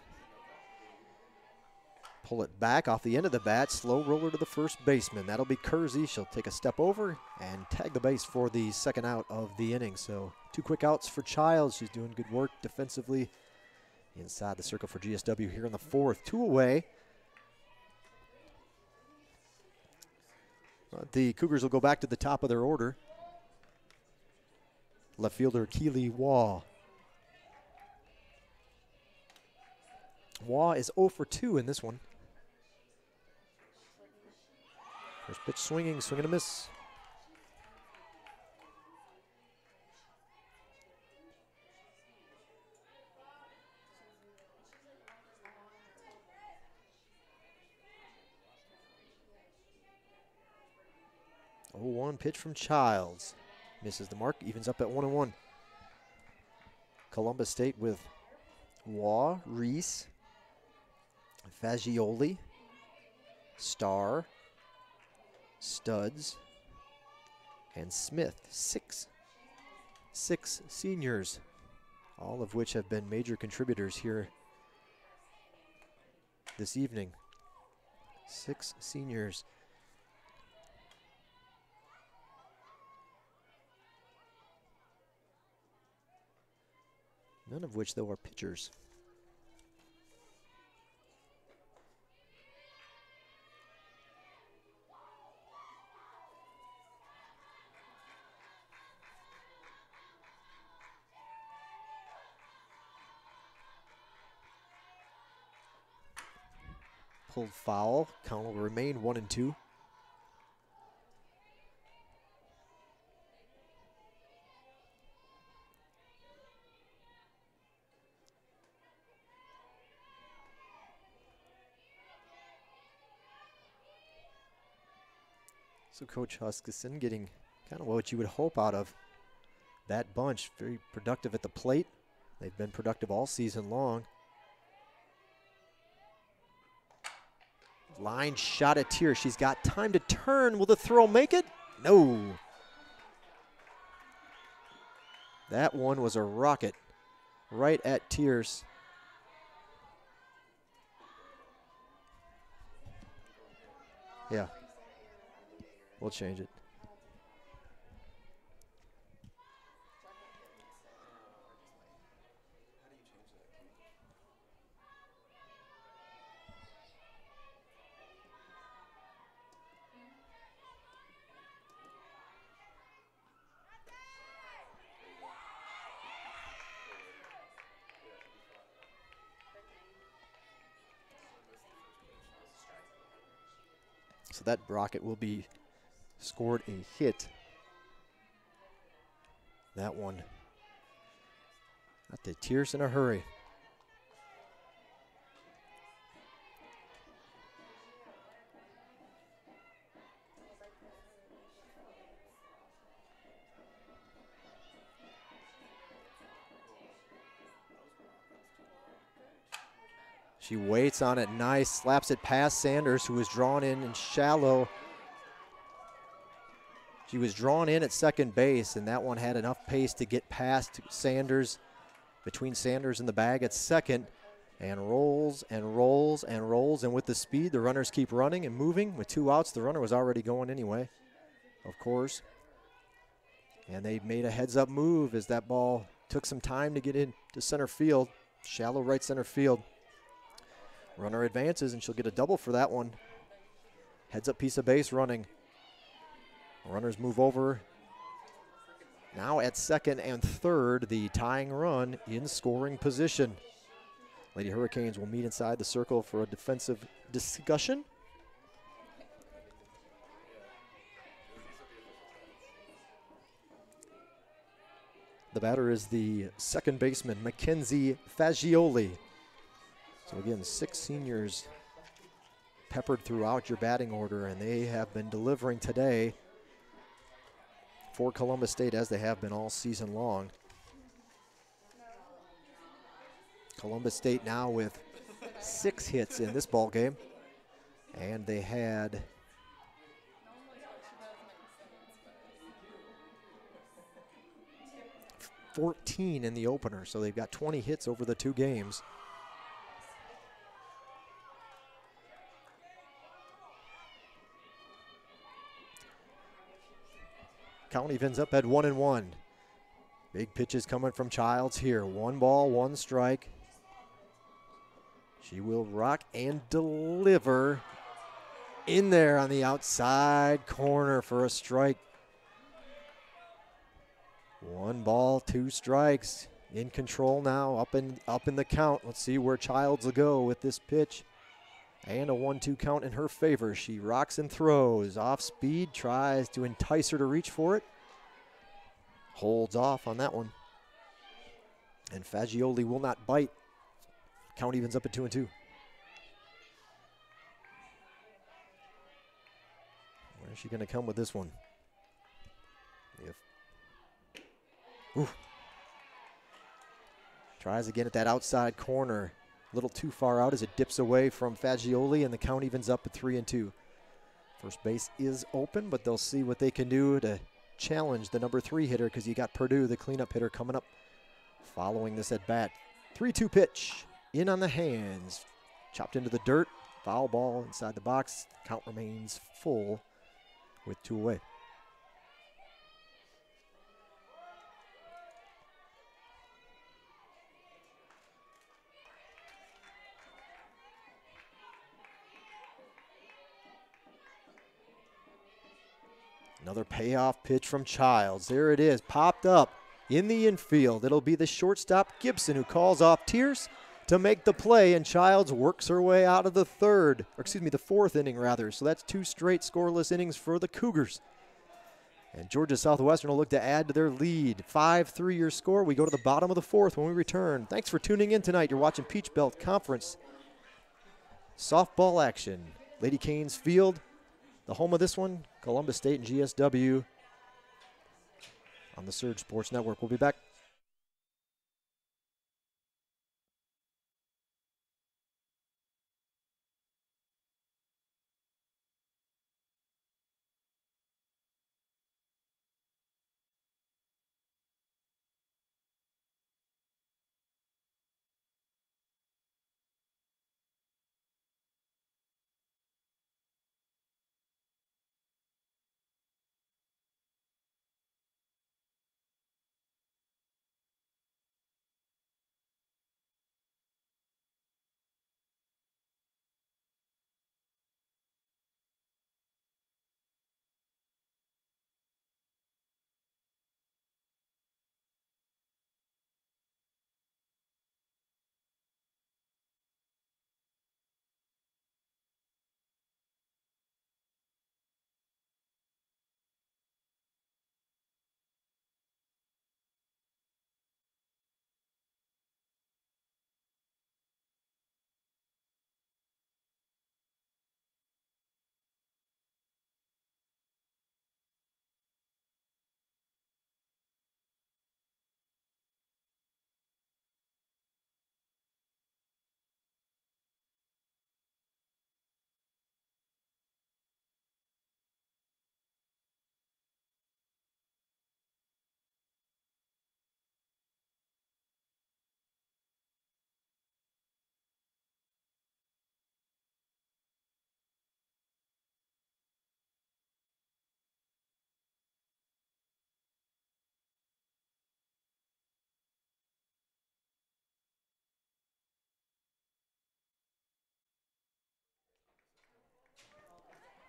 pull it back off the end of the bat. Slow roller to the first baseman. That'll be Kersey. She'll take a step over and tag the base for the second out of the inning. So 2 quick outs for Childs. She's doing good work defensively inside the circle for GSW here in the 4th. 2 away. The Cougars will go back to the top of their order. Left fielder Keely Waugh. Waugh is 0 for 2 in this one. First pitch swinging, swing and a miss. Oh, 1 pitch from Childs. Misses the mark, evens up at 1-1. Columbus State with Waugh, Reese, Fagioli, Starr, Studs, and Smith. Six seniors, all of which have been major contributors here this evening. 6 seniors. None of which, though, are pitchers. Pulled foul. Count will remain 1-2. So Coach Huskisson getting kind of what you would hope out of that bunch. Very productive at the plate. They've been productive all season long. Line shot at Tier. She's got time to turn. Will the throw make it? No. That one was a rocket right at Tiers. Yeah. We'll change it. So that rocket will be scored a hit. That one. Got the Tiers in a hurry. She waits on it, nice, slaps it past Sanders, who was drawn in and shallow. She was drawn in at second base, and that one had enough pace to get past Sanders, between Sanders and the bag at second, and rolls and rolls and rolls. And with the speed, the runners keep running and moving. With 2 outs, the runner was already going anyway, of course. And they made a heads-up move as that ball took some time to get into center field, shallow right center field. Runner advances, and she'll get a double for that one. Heads-up piece of base running. Runners move over. Now at second and third, the tying run in scoring position. Lady Hurricanes will meet inside the circle for a defensive discussion. The batter is the second baseman, Mackenzie Fagioli. So again, 6 seniors peppered throughout your batting order, and they have been delivering today for Columbus State as they have been all season long. Columbus State now with 6 hits in this ball game, and they had 14 in the opener, so they've got 20 hits over the 2 games. Count evens up at 1-1. Big pitches coming from Childs here. 1 ball, 1 strike. She will rock and deliver in there on the outside corner for a strike. 1 ball, 2 strikes. In control now, up in the count. Let's see where Childs will go with this pitch. And a 1-2 count in her favor. She rocks and throws. Off speed, tries to entice her to reach for it. Holds off on that one. And Fagioli will not bite. Count evens up at 2-2. Where is she going to come with this one? Tries again at that outside corner. A little too far out as it dips away from Fagioli, and the count evens up at 3-2. First base is open, but they'll see what they can do to challenge the number 3 hitter, because you got Purdue, the cleanup hitter, coming up following this at bat. 3-2 pitch in on the hands. Chopped into the dirt. Foul ball inside the box. Count remains full with 2 away. Another payoff pitch from Childs. There it is, popped up in the infield. It'll be the shortstop, Gibson, who calls off Tierce to make the play, and Childs works her way out of the 4th inning rather. So that's 2 straight scoreless innings for the Cougars. And Georgia Southwestern will look to add to their lead. 5-3 your score. We go to the bottom of the 4th when we return. Thanks for tuning in tonight. You're watching Peach Belt Conference softball action. Lady Canes Field, the home of this one, Columbus State and GSW on the Surge Sports Network. We'll be back.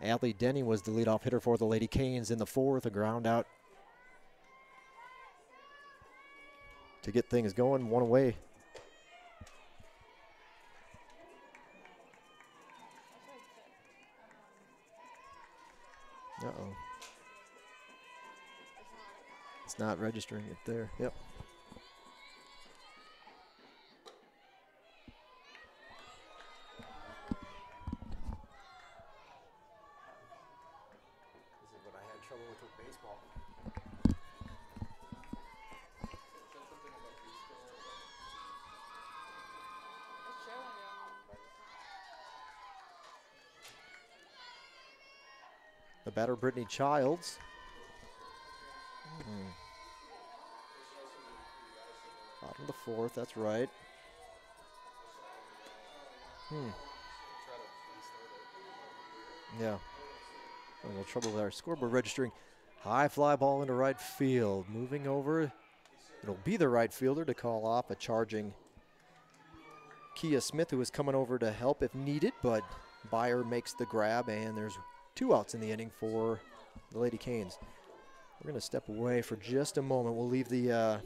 Allie Denny was the leadoff hitter for the Lady Canes in the fourth. A ground out to get things going. One away. Uh-oh. It's not registering it there. Yep. This is what I had trouble with baseball. The batter, Brittany Childs. Bottom of the fourth, that's right. Yeah. A little trouble with our scoreboard registering. High fly ball into right field. Moving over. It'll be the right fielder to call off a charging Kia Smith, who is coming over to help if needed, but Byer makes the grab, and there's 2 outs in the inning for the Lady Canes. We're going to step away for just a moment. We'll leave the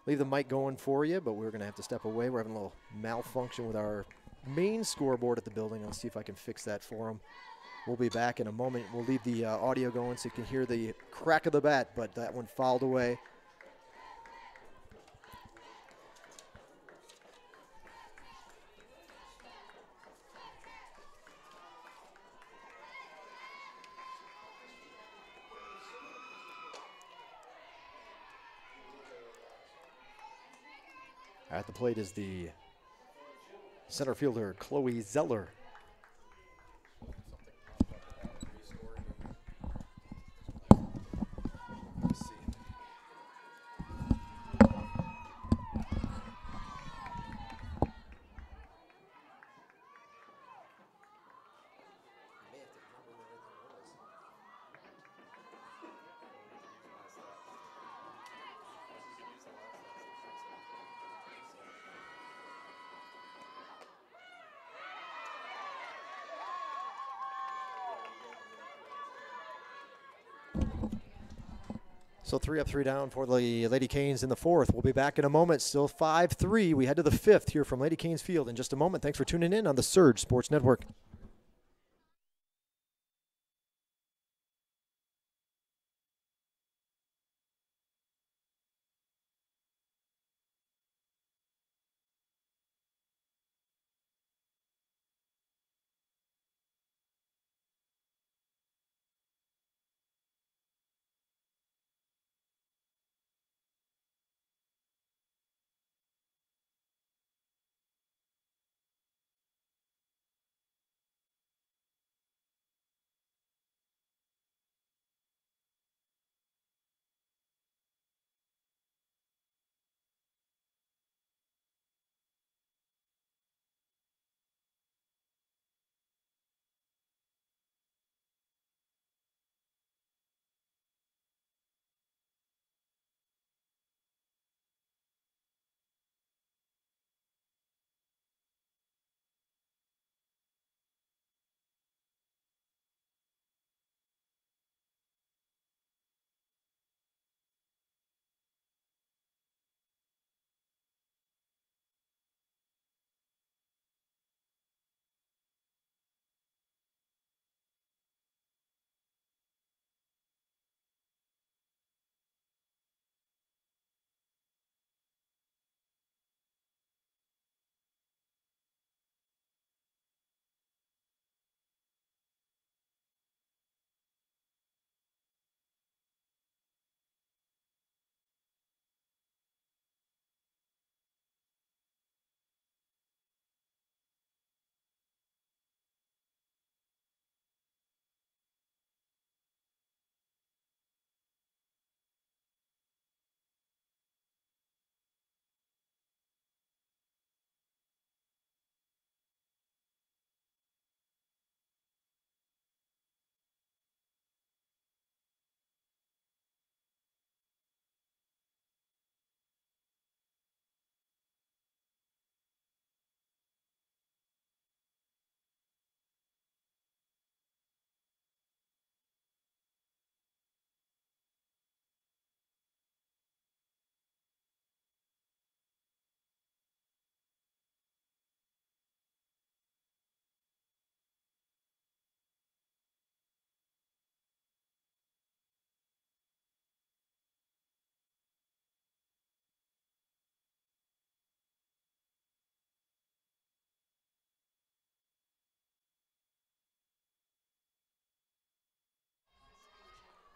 mic going for you, but we're going to have to step away. We're having a little malfunction with our main scoreboard at the building. I'll see if I can fix that for them. We'll be back in a moment. We'll leave the audio going so you can hear the crack of the bat, but that one fouled away. At the plate is the center fielder, Chloe Zeller. So 3 up, 3 down for the Lady Canes in the fourth. We'll be back in a moment. Still 5-3. We head to the fifth here from Lady Canes Field in just a moment. Thanks for tuning in on the Surge Sports Network.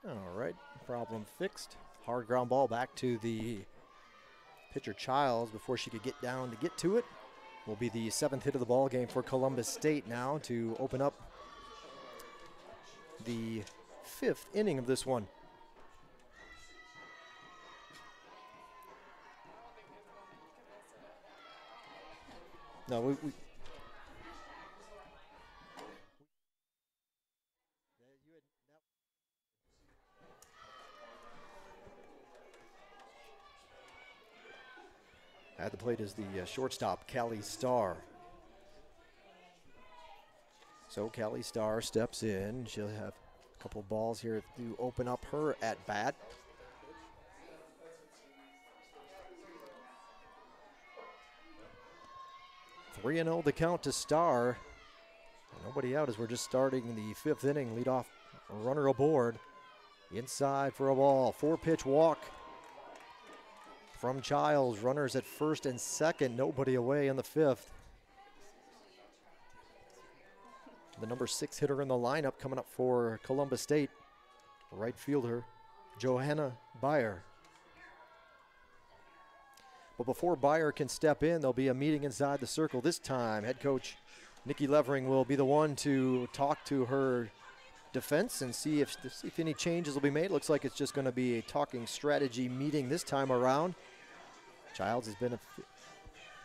All right, problem fixed. Hard ground ball back to the pitcher Childs before she could get down to get to it. Will be the 7th hit of the ball game for Columbus State now to open up the 5th inning of this one. No, we at the plate is the shortstop, Callie Starr. So Callie Starr steps in. She'll have a couple balls here to open up her at bat. Three 3-0 the count to Starr. Nobody out as we're just starting the 5th inning. Leadoff runner aboard. Inside for a ball. 4-pitch walk from Childs. Runners at first and second. Nobody away in the 5th. The number 6 hitter in the lineup coming up for Columbus State, right fielder Johanna Beyer. But before Beyer can step in, there'll be a meeting inside the circle. This time, head coach Nikki Levering will be the one to talk to her defense and see if any changes will be made. Looks like it's just going to be a talking strategy meeting this time around. Childs has done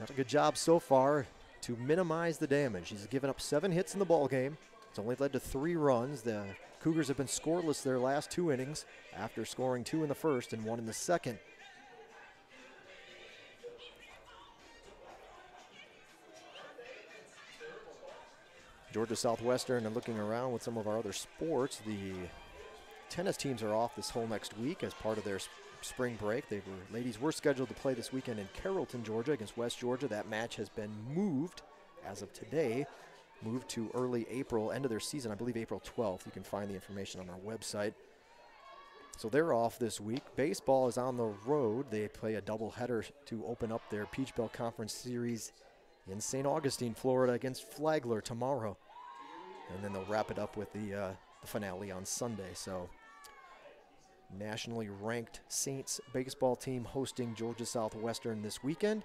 a good job so far to minimize the damage. He's given up 7 hits in the ball game. It's only led to 3 runs. The Cougars have been scoreless their last 2 innings after scoring 2 in the first and 1 in the second. Georgia Southwestern, and looking around with some of our other sports, the tennis teams are off this whole next week as part of their spring break. Ladies were scheduled to play this weekend in Carrollton, Georgia against West Georgia. That match has been moved as of today, moved to early April, end of their season, I believe April 12th. You can find the information on our website. So they're off this week. Baseball is on the road. They play a doubleheader to open up their Peach Belt Conference Series in St. Augustine, Florida against Flagler tomorrow. And then they'll wrap it up with the finale on Sunday. So nationally ranked Saints baseball team hosting Georgia Southwestern this weekend.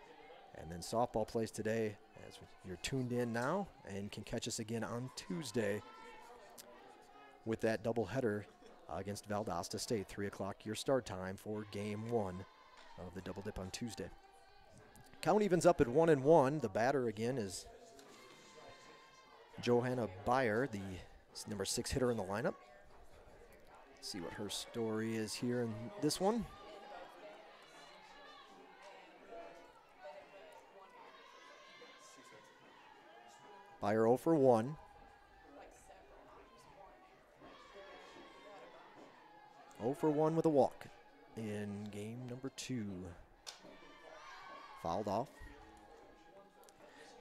And then softball plays today as you're tuned in now and can catch us again on Tuesday with that doubleheader against Valdosta State. 3 o'clock your start time for game 1 of the Double Dip on Tuesday. Count evens up at 1-1. The batter again is Johanna Beyer, the number 6 hitter in the lineup. Let's see what her story is here in this one. Beyer 0 for 1. For 1 with a walk in game number 2. Fouled off.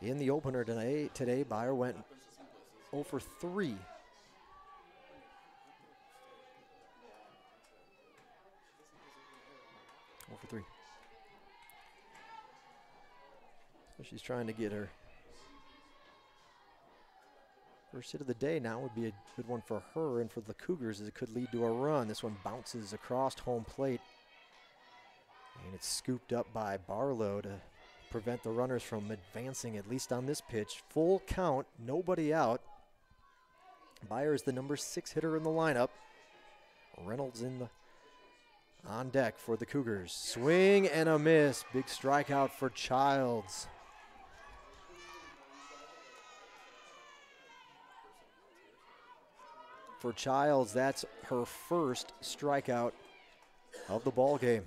In the opener today, Beyer went 0 for 3. For 3. So she's trying to get her first hit of the day. Now would be a good one for her and for the Cougars as it could lead to a run. This one bounces across home plate. And it's scooped up by Barlow to prevent the runners from advancing, at least on this pitch. Full count, nobody out. Beyer is the number 6 hitter in the lineup. Reynolds on deck for the Cougars. Swing and a miss. Big strikeout for Childs. For Childs, that's her first strikeout of the ball game.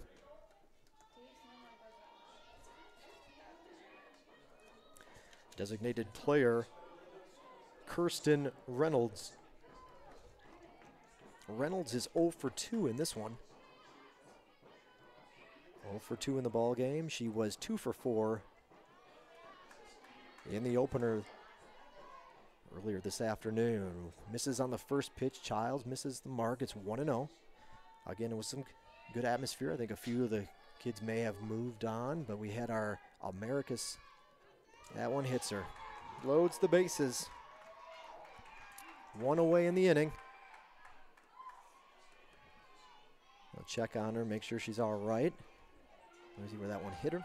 Designated player, Kirsten Reynolds. Reynolds is 0 for 2 in this one. 0 for 2 in the ball game. She was 2 for 4 in the opener earlier this afternoon. Misses on the first pitch. Childs misses the mark. It's 1-0. Again, it was some good atmosphere. I think a few of the kids may have moved on, but we had our Americus. That one hits her. Loads the bases. 1 away in the inning. They'll check on her, make sure she's all right. Let's see where that one hit her.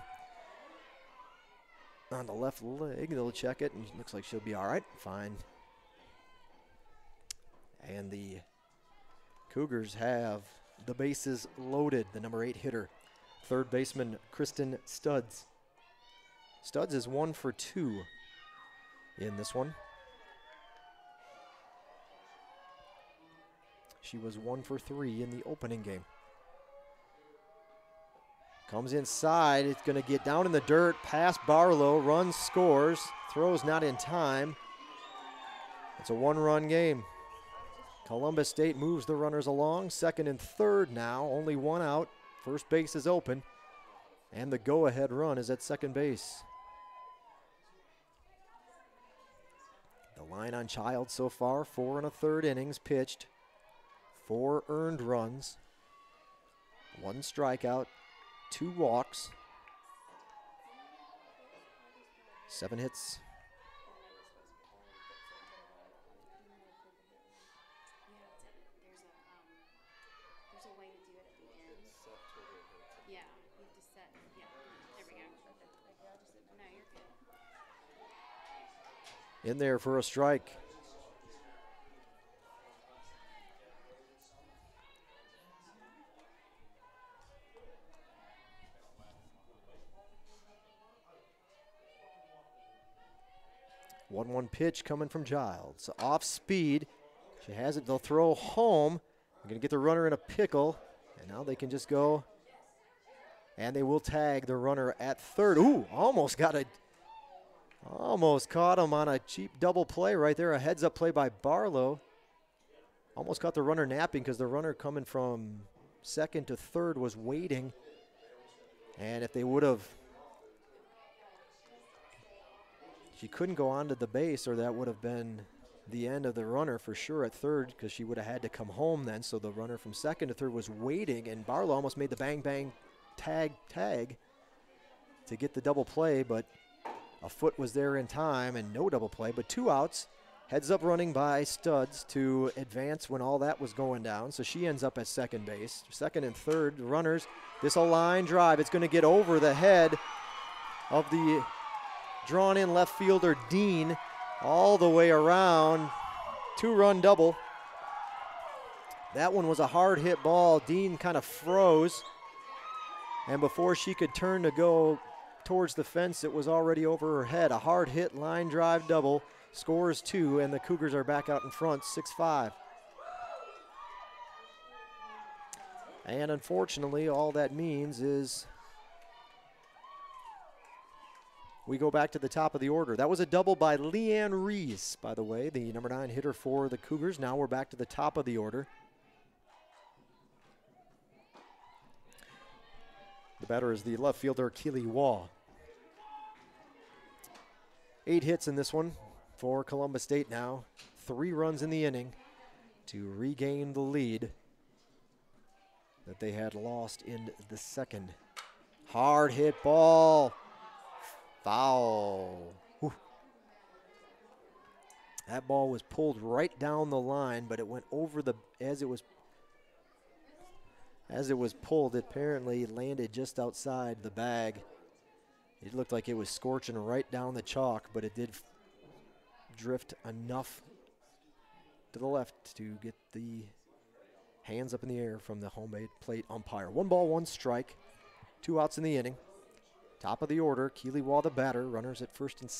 On the left leg, they'll check it, and it looks like she'll be all right, fine. And the Cougars have the bases loaded, the number 8 hitter, third baseman Kristen Studs. Studs is 1 for 2 in this one. She was 1 for 3 in the opening game. Comes inside, it's going to get down in the dirt, past Barlow, runs, scores, throws not in time. It's a 1-run game. Columbus State moves the runners along, second and third now, only 1 out. First base is open, and the go-ahead run is at second base. The line on Child so far, 4 1/3 innings pitched, 4 earned runs, 1 strikeout, 2 walks, 7 hits. There's a way to do it at the end. Yeah, you have to set. Yeah, there we go. No, you're good. In there for a strike. One pitch coming from Childs. Off speed. She has it. They'll throw home. They're going to get the runner in a pickle. And now they can just go. And they will tag the runner at third. Ooh, almost caught him on a cheap double play right there. A heads-up play by Barlow. Almost caught the runner napping because the runner coming from second to third was waiting. And if they would have, she couldn't go onto the base, or that would have been the end of the runner for sure at third, because she would have had to come home then. So the runner from second to third was waiting, and Barlow almost made the bang tag to get the double play, but a foot was there in time and no double play. But 2 outs, heads up running by Studs to advance when all that was going down. So she ends up at second base. Second and third runners. This a line drive. It's going to get over the head of the drawn in left fielder Dean all the way around. 2-run double. That one was a hard hit ball. Dean kind of froze, and before she could turn to go towards the fence, it was already over her head. A hard hit line drive double, scores 2, and the Cougars are back out in front, 6-5. And unfortunately, all that means is we go back to the top of the order. That was a double by Leanne Rees, by the way, the number 9 hitter for the Cougars. Now we're back to the top of the order. The batter is the left fielder, Keely Waugh. 8 hits in this one for Columbus State now. 3 runs in the inning to regain the lead that they had lost in the second. Hard hit ball. Foul. Whew. That ball was pulled right down the line, but it went over the, as it was pulled, it apparently landed just outside the bag. It looked like it was scorching right down the chalk, but it did drift enough to the left to get the hands up in the air from the home plate umpire. 1 ball, 1 strike, 2 outs in the inning. Top of the order, Keely Waugh the batter, runners at first and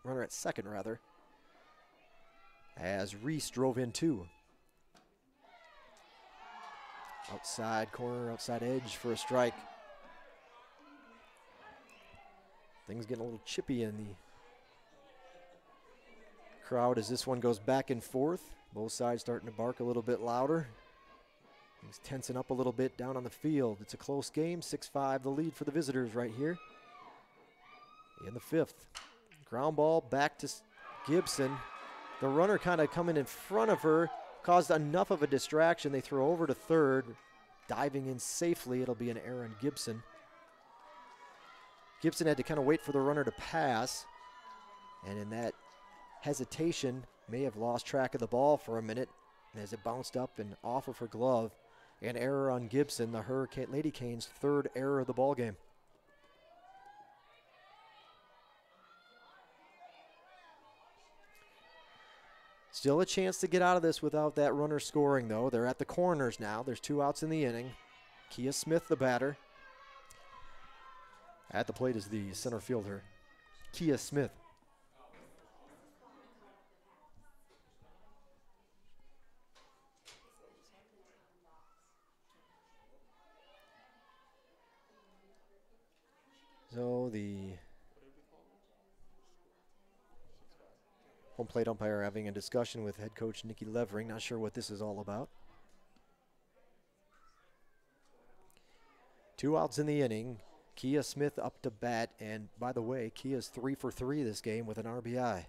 runner at second rather, as Reese drove in 2. Outside corner, outside edge for a strike. Things getting a little chippy in the crowd as this one goes back and forth. Both sides starting to bark a little bit louder. Things tensing up a little bit down on the field. It's a close game, 6-5 the lead for the visitors right here in the 5th. Ground ball back to Gibson. The runner kind of coming in front of her caused enough of a distraction. They throw over to third, diving in safely. It'll be an error on Gibson. Gibson had to kind of wait for the runner to pass, and in that hesitation may have lost track of the ball for a minute as it bounced up and off of her glove. An error on Gibson, the Lady Canes' third error of the ball game. Still a chance to get out of this without that runner scoring, though. They're at the corners now. There's 2 outs in the inning. Kia Smith, the batter. At the plate is the center fielder, Kia Smith. So the home plate umpire having a discussion with head coach Nikki Levering. Not sure what this is all about. 2 outs in the inning. Kia Smith up to bat, and by the way, Kia's 3 for 3 this game with an RBI.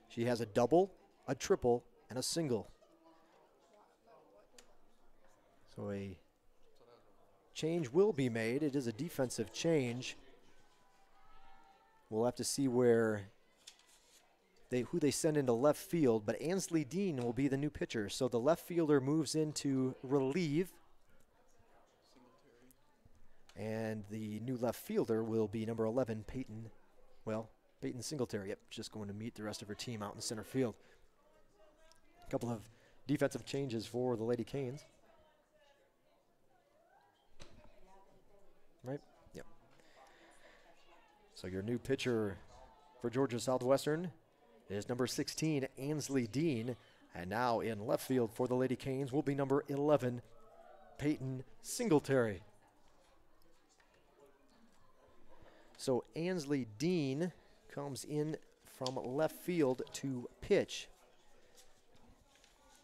She has a double, a triple, and a single. So a change will be made. It is a defensive change. We'll have to see who they send into left field, but Ansley Dean will be the new pitcher. So the left fielder moves in to relieve. And the new left fielder will be number 11, Peyton Singletary. Yep, just going to meet the rest of her team out in center field. A couple of defensive changes for the Lady Canes. Right? Yep. So your new pitcher for Georgia Southwestern is number 16, Ansley Dean. And now in left field for the Lady Canes will be number 11, Peyton Singletary. So Ansley Dean comes in from left field to pitch.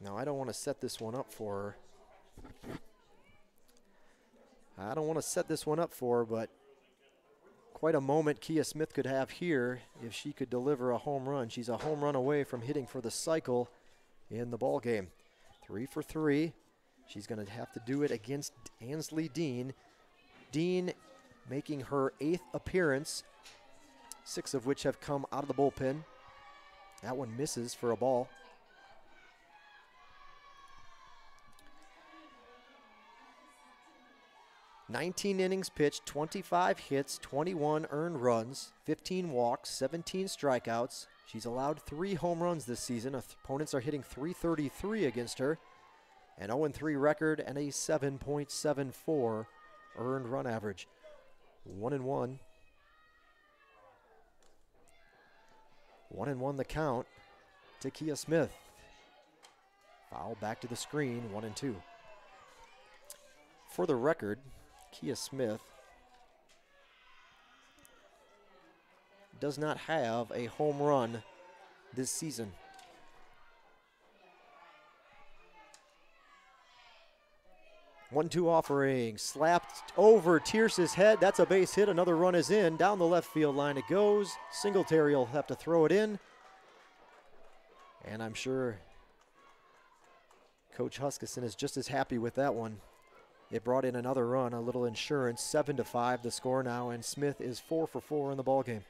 Now I don't want to set this one up for her. But quite a moment Kia Smith could have here if she could deliver a home run. She's a home run away from hitting for the cycle in the ball game. 3 for 3. She's going to have to do it against Ansley Dean. Dean making her 8th appearance, 6 of which have come out of the bullpen. That one misses for a ball. "19 innings pitched, 25 hits, 21 earned runs, 15 walks, 17 strikeouts. She's allowed 3 home runs this season. Opponents are hitting .333 against her. An 0-3 record and a 7.74 earned run average. 1-1. 1-1 the count to Kia Smith. Foul back to the screen, 1-2. For the record, Kia Smith does not have a home run this season. One-two offering, slapped over Tierce's head. That's a base hit. Another run is in. Down the left field line it goes. Singletary will have to throw it in. And I'm sure Coach Huskisson is just as happy with that one. It brought in another run, a little insurance. 7-5 the score now, and Smith is 4 for 4 in the ballgame.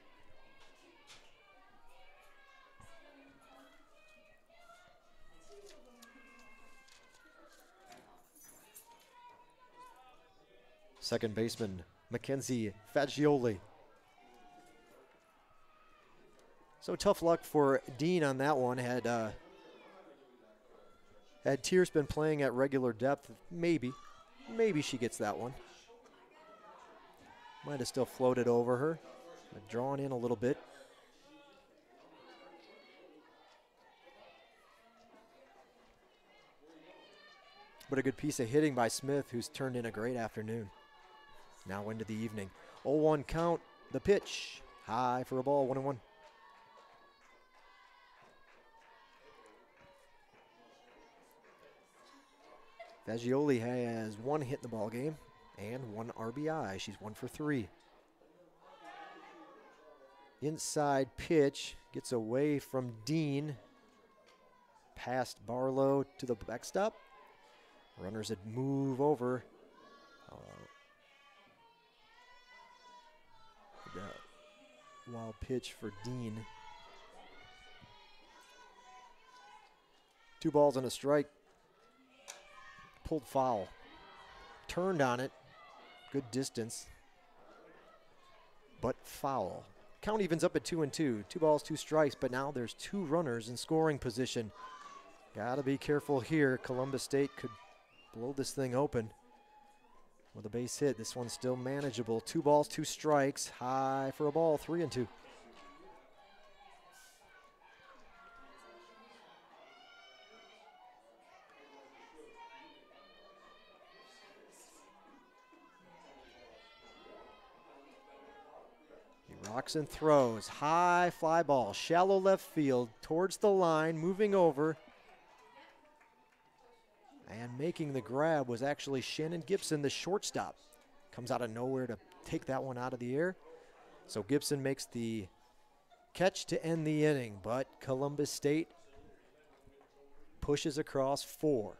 Second baseman, Mackenzie Fagioli. So tough luck for Dean on that one. Had Tierce been playing at regular depth, maybe she gets that one. Might have still floated over her, but drawn in a little bit. But a good piece of hitting by Smith, who's turned in a great afternoon. Now into the evening. 0-1 count, the pitch. High for a ball, 1-1. Fagioli has 1 hit in the ball game and 1 RBI. She's 1 for 3. Inside pitch gets away from Dean. Past Barlow to the backstop. Runners that move over. Wild pitch for Dean. 2 balls and a strike. Pulled foul. Turned on it. Good distance. But foul. Count evens up at 2-2. 2 balls, 2 strikes, but now there's 2 runners in scoring position. Gotta be careful here. Columbus State could blow this thing open with a base hit. This one's still manageable. 2 balls, 2 strikes. High for a ball, 3-2. Rocks and throws. High fly ball. Shallow left field. Towards the line. Moving over. And making the grab was actually Shannon Gibson, the shortstop. Comes out of nowhere to take that one out of the air. So Gibson makes the catch to end the inning. But Columbus State pushes across 4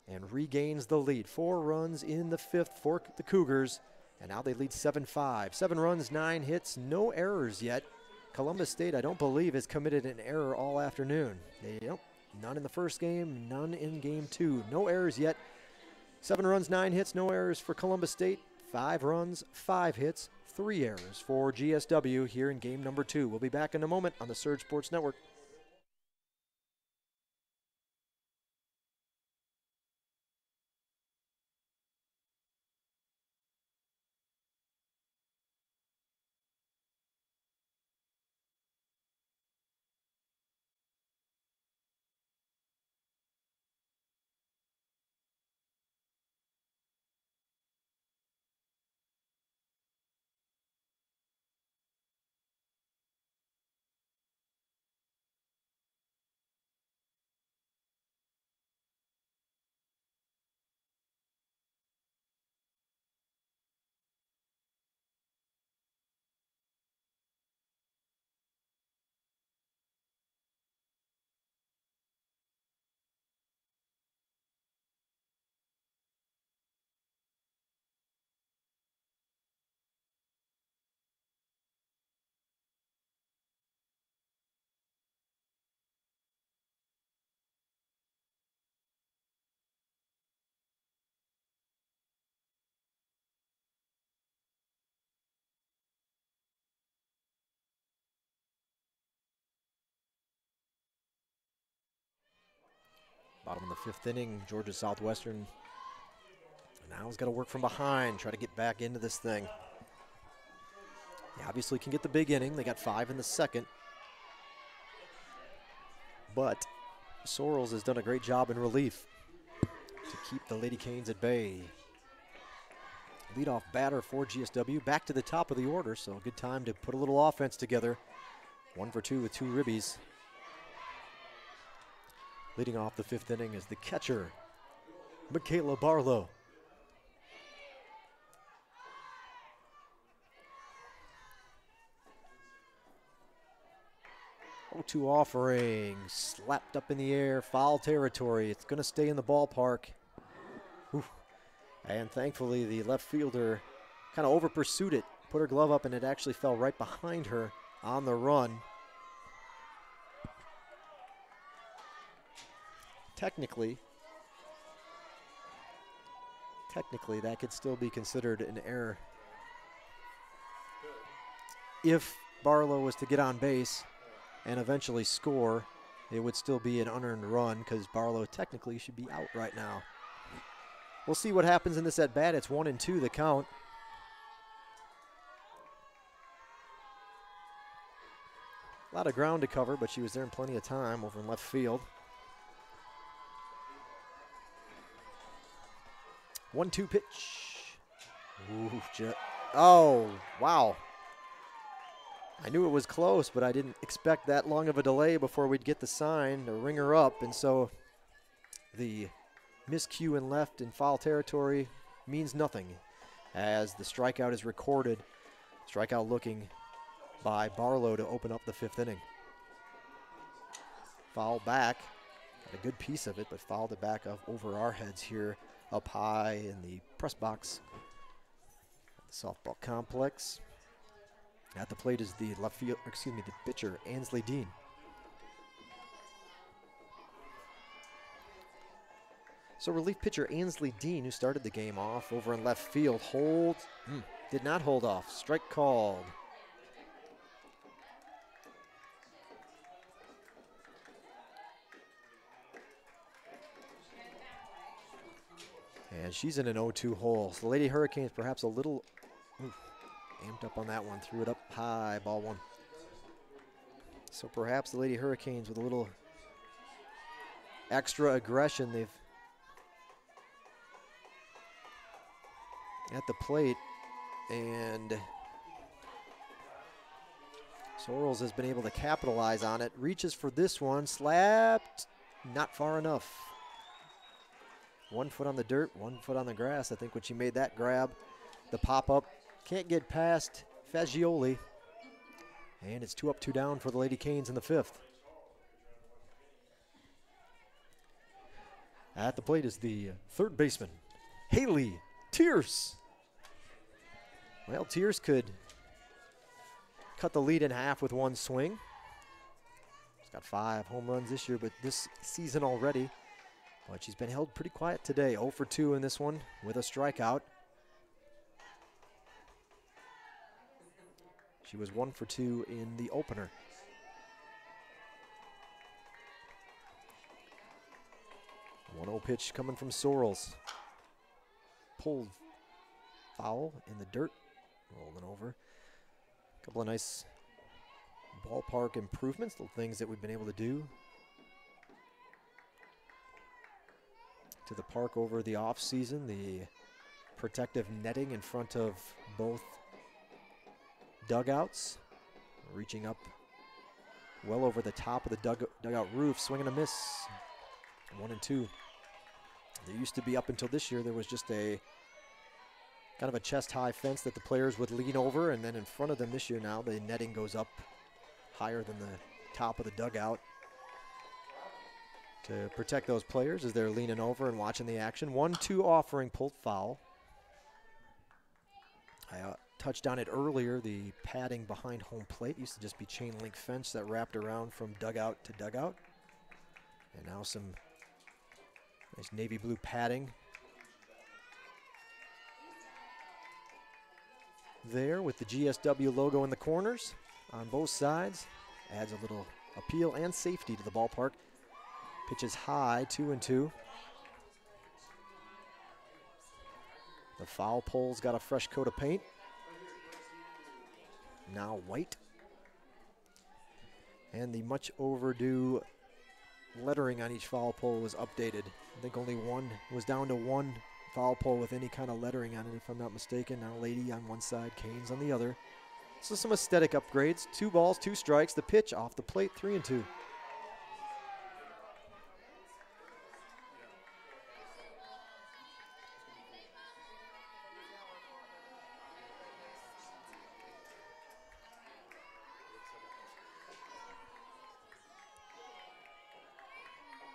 and regains the lead. 4 runs in the 5th for the Cougars. And now they lead 7-5. 7 runs, 9 hits, no errors yet. Columbus State, I don't believe, has committed an error all afternoon. None in the first game, none in game 2. No errors yet. 7 runs, 9 hits, no errors for Columbus State. 5 runs, 5 hits, 3 errors for GSW here in game number 2. We'll be back in a moment on the Surge Sports Network. Bottom of the 5th inning, Georgia Southwestern now has got to work from behind, try to get back into this thing. They obviously can get the big inning. They got 5 in the 2nd. But Sorrells has done a great job in relief to keep the Lady Canes at bay. Leadoff batter for GSW, back to the top of the order, so a good time to put a little offense together. 1 for 2 with 2 ribbies. Leading off the 5th inning is the catcher, Michaela Barlow. 0-2 offering, slapped up in the air, foul territory. It's going to stay in the ballpark. Oof. And thankfully, the left fielder kind of over-pursued it, put her glove up, and it actually fell right behind her on the run. Technically, that could still be considered an error. If Barlow was to get on base and eventually score, it would still be an unearned run because Barlow technically should be out right now. We'll see what happens in this at bat. It's 1-2 the count. A lot of ground to cover, but she was there in plenty of time over in left field. 1-2 pitch. Ooh, oh, wow. I knew it was close, but I didn't expect that long of a delay before we'd get the sign to ring her up. And so the miscue in left in foul territory means nothing as the strikeout is recorded. Strikeout looking by Barlow to open up the 5th inning. Foul back. Got a good piece of it, but fouled it back up over our heads here up high in the press box at the softball complex. At the plate is the the pitcher, Ansley Dean. So relief pitcher Ainsley Dean, who started the game off over in left field, did not hold off. Strike called. And she's in an 0-2 hole. So the Lady Hurricanes perhaps a little amped up on that one. Threw it up high, ball one. So perhaps the Lady Hurricanes with a little extra aggression. They've at the plate, and Sorrells has been able to capitalize on it. Reaches for this one, slapped, not far enough. 1 foot on the dirt, 1 foot on the grass. I think when she made that grab, the pop-up can't get past Fagioli. And it's 2 up, 2 down for the Lady Canes in the 5th. At the plate is the third baseman, Haley Tierce. Well, Tierce could cut the lead in half with one swing. She's got 5 home runs this year, but this season already. But she's been held pretty quiet today. 0 for 2 in this one with a strikeout. She was 1 for 2 in the opener. One 0 pitch coming from Sorrells. Pulled foul in the dirt. Rolling over. A couple of nice ballpark improvements, little things that we've been able to do to the park over the off season. The protective netting in front of both dugouts, reaching up well over the top of the dugout roof. Swing and a miss. 1 and 2. There used to be, up until this year, there was just a kind of a chest-high fence that the players would lean over, and then in front of them this year now, the netting goes up higher than the top of the dugout to protect those players as they're leaning over and watching the action. 1-2 offering, pulled foul. I touched on it earlier. The padding behind home plate used to just be chain link fence that wrapped around from dugout to dugout. And now some nice navy blue padding there with the GSW logo in the corners on both sides. Adds a little appeal and safety to the ballpark. Pitches high, 2 and 2. The foul pole's got a fresh coat of paint. Now white. And the much overdue lettering on each foul pole was updated. I think only one was down to one foul pole with any kind of lettering on it, if I'm not mistaken. Now Lady on one side, Canes on the other. So some aesthetic upgrades. 2 balls, 2 strikes. The pitch off the plate, 3 and 2.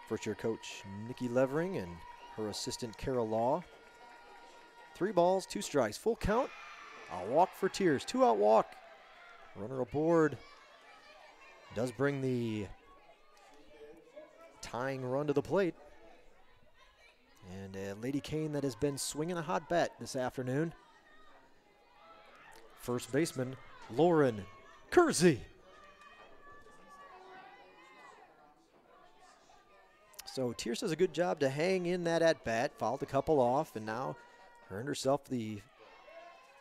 First-year coach Nikki Levering and her assistant Carol Law. 3 balls, 2 strikes. Full count. A walk for Tierce. 2-out walk. Runner aboard. Does bring the tying run to the plate. And a Lady Cane that has been swinging a hot bat this afternoon. First baseman Lauren Kersey. So Tierce does a good job to hang in that at-bat, fouled a couple off, and now earned herself the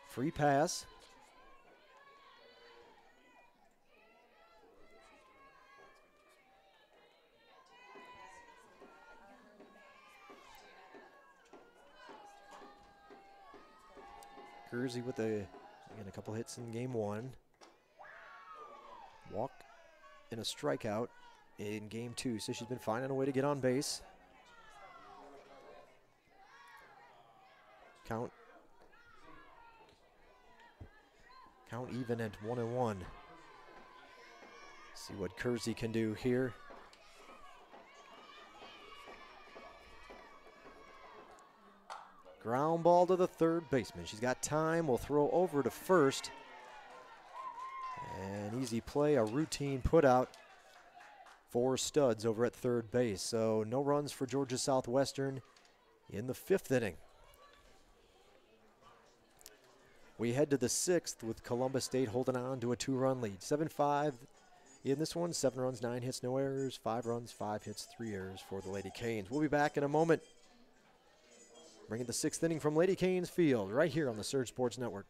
free pass. Kersey with again, a couple hits in game 1. Walk and a strikeout in game 2, so she's been finding a way to get on base. Count even at 1-1. See what Kersey can do here. Ground ball to the third baseman. She's got time. Will throw over to first. An easy play, a routine put out. 4 studs over at third base. So no runs for Georgia Southwestern in the 5th inning. We head to the 6th with Columbus State holding on to a 2-run lead. 7-5 in this one. 7 runs, 9 hits, no errors. 5 runs, 5 hits, 3 errors for the Lady Canes. We'll be back in a moment, bringing the 6th inning from Lady Canes Field right here on the Surge Sports Network.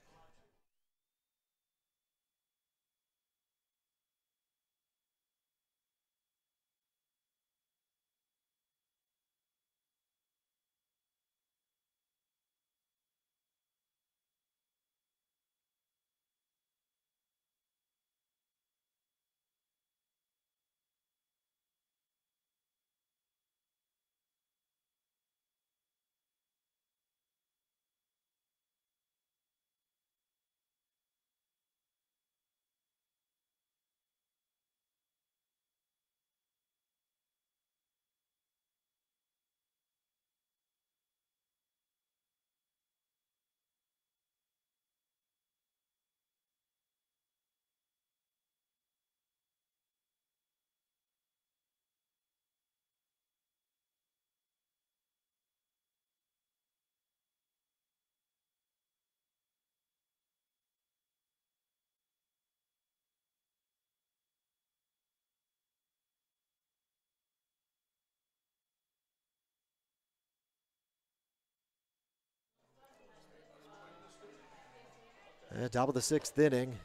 Top of the 6th inning.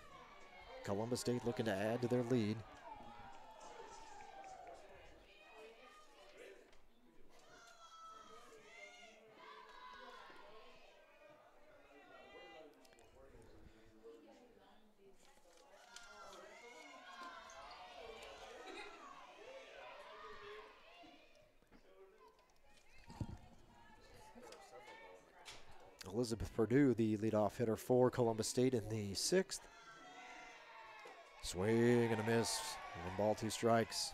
Columbus State looking to add to their lead. Elizabeth Purdue, the leadoff hitter for Columbus State in the 6th. Swing and a miss. 1 ball, 2 strikes.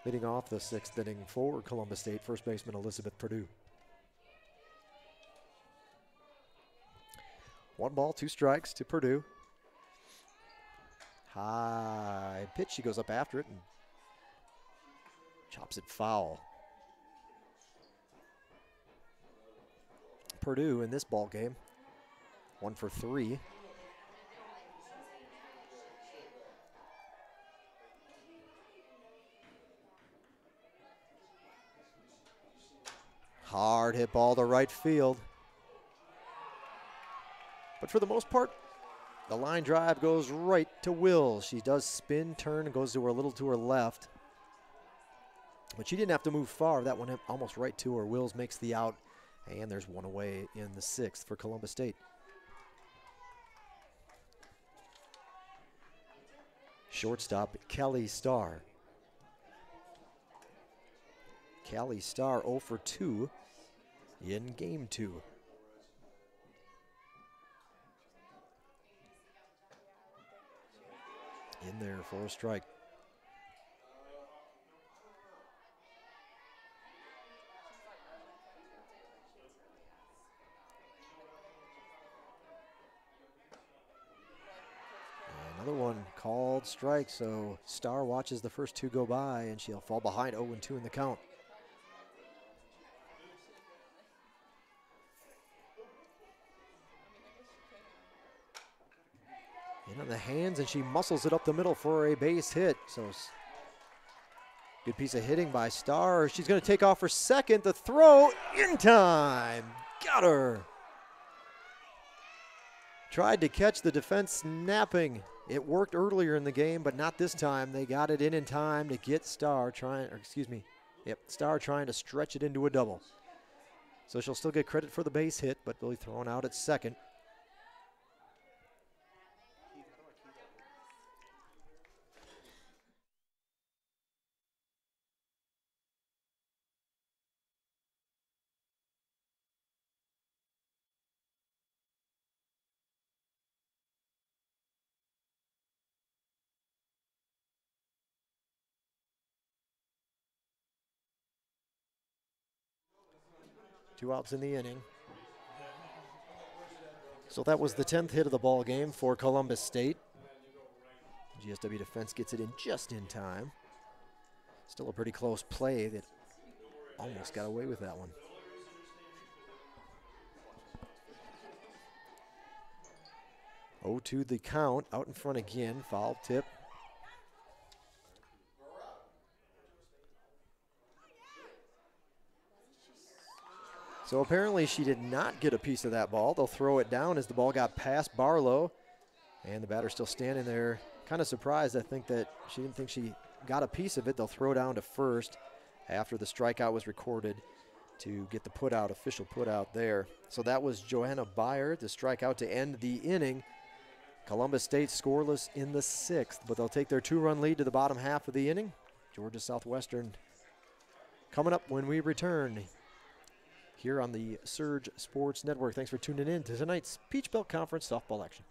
Leading off the 6th inning for Columbus State, first baseman Elizabeth Purdue. 1 ball, 2 strikes to Purdue. High pitch. She goes up after it and chops it foul. Purdue in this ball game, 1 for 3. Hard hit ball to right field. But for the most part, the line drive goes right to Wills. She does spin, turn, and goes to her a little to her left. But she didn't have to move far. That one almost right to her. Wills makes the out, and there's 1 away in the 6th for Columbus State. Shortstop, Kelly Starr. Kelly Starr 0 for 2 in game 2. In there for a strike. Another one called strike, so Starr watches the first 2 go by, and she'll fall behind 0-2 in the count. In on the hands, and she muscles it up the middle for a base hit. So good piece of hitting by Starr. She's going to take off for second. The throw in time. Got her. Tried to catch the defense snapping. It worked earlier in the game, but not this time. They got it in time to get Starr Starr trying to stretch it into a double. So she'll still get credit for the base hit, but really thrown out at second. Two outs in the inning. So that was the 10th hit of the ball game for Columbus State. GSW defense gets it in just in time. Still a pretty close play that Almost got away with that one. 0-2 the count, out in front again, foul tip. So apparently she did not get a piece of that ball. They'll throw it down as the ball got past Barlow. And the batter still standing there, kind of surprised. I think that she didn't think she got a piece of it. They'll throw down to first after the strikeout was recorded to get the putout, official putout there. So that was Joanna Byer, the strikeout to end the inning. Columbus State scoreless in the 6th, but they'll take their 2-run lead to the bottom half of the inning. Georgia Southwestern coming up when we return here on the Surge Sports Network. Thanks for tuning in to tonight's Peach Belt Conference softball action.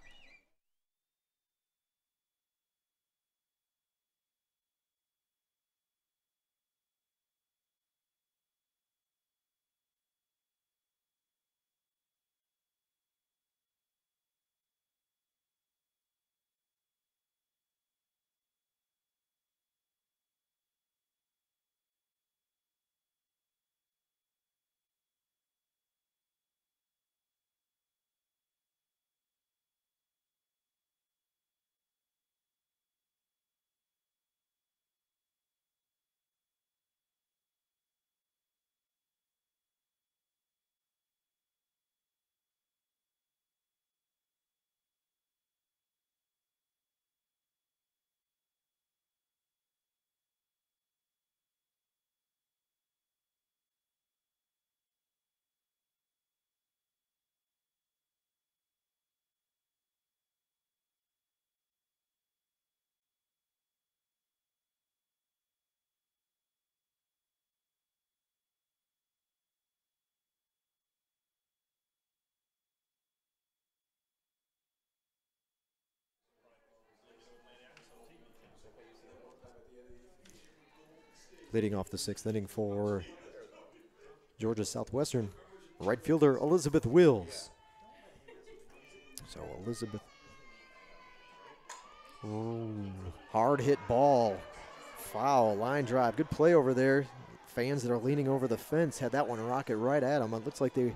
Leading off the 6th inning for Georgia Southwestern, right fielder Elizabeth Wills. So Elizabeth, hard hit ball, foul, line drive, good play over there. Fans that are leaning over the fence had that one rocket right at them. It looks like they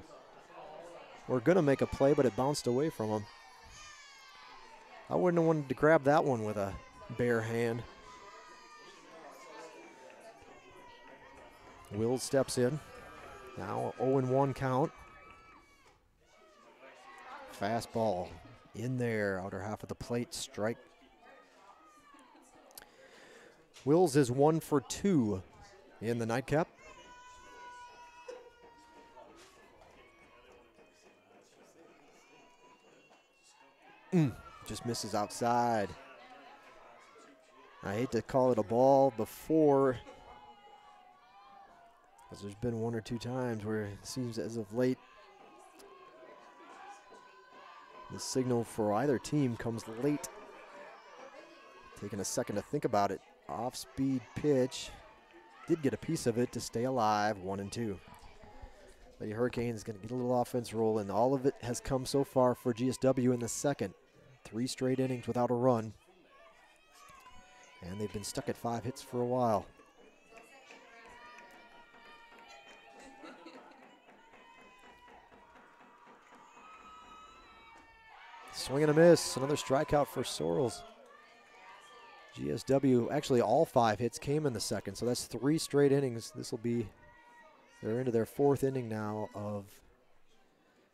were gonna make a play, but it bounced away from them. I wouldn't have wanted to grab that one with a bare hand. Wills steps in. Now 0-1 count. Fastball in there, outer half of the plate, strike. Wills is 1 for 2 in the nightcap. Just misses outside. I hate to call it a ball before, because there's been 1 or 2 times where it seems as of late the signal for either team comes late. Taking a second to think about it. Off-speed pitch. Did get a piece of it to stay alive, 1-2. Lady Hurricanes going to get a little offense rolling. All of it has come so far for GSW in the 2nd. 3 straight innings without a run. And they've been stuck at 5 hits for a while. Swing and a miss. Another strikeout for Sorrells. GSW, actually all 5 hits came in the 2nd, so that's 3 straight innings. This will be, they're into their 4th inning now of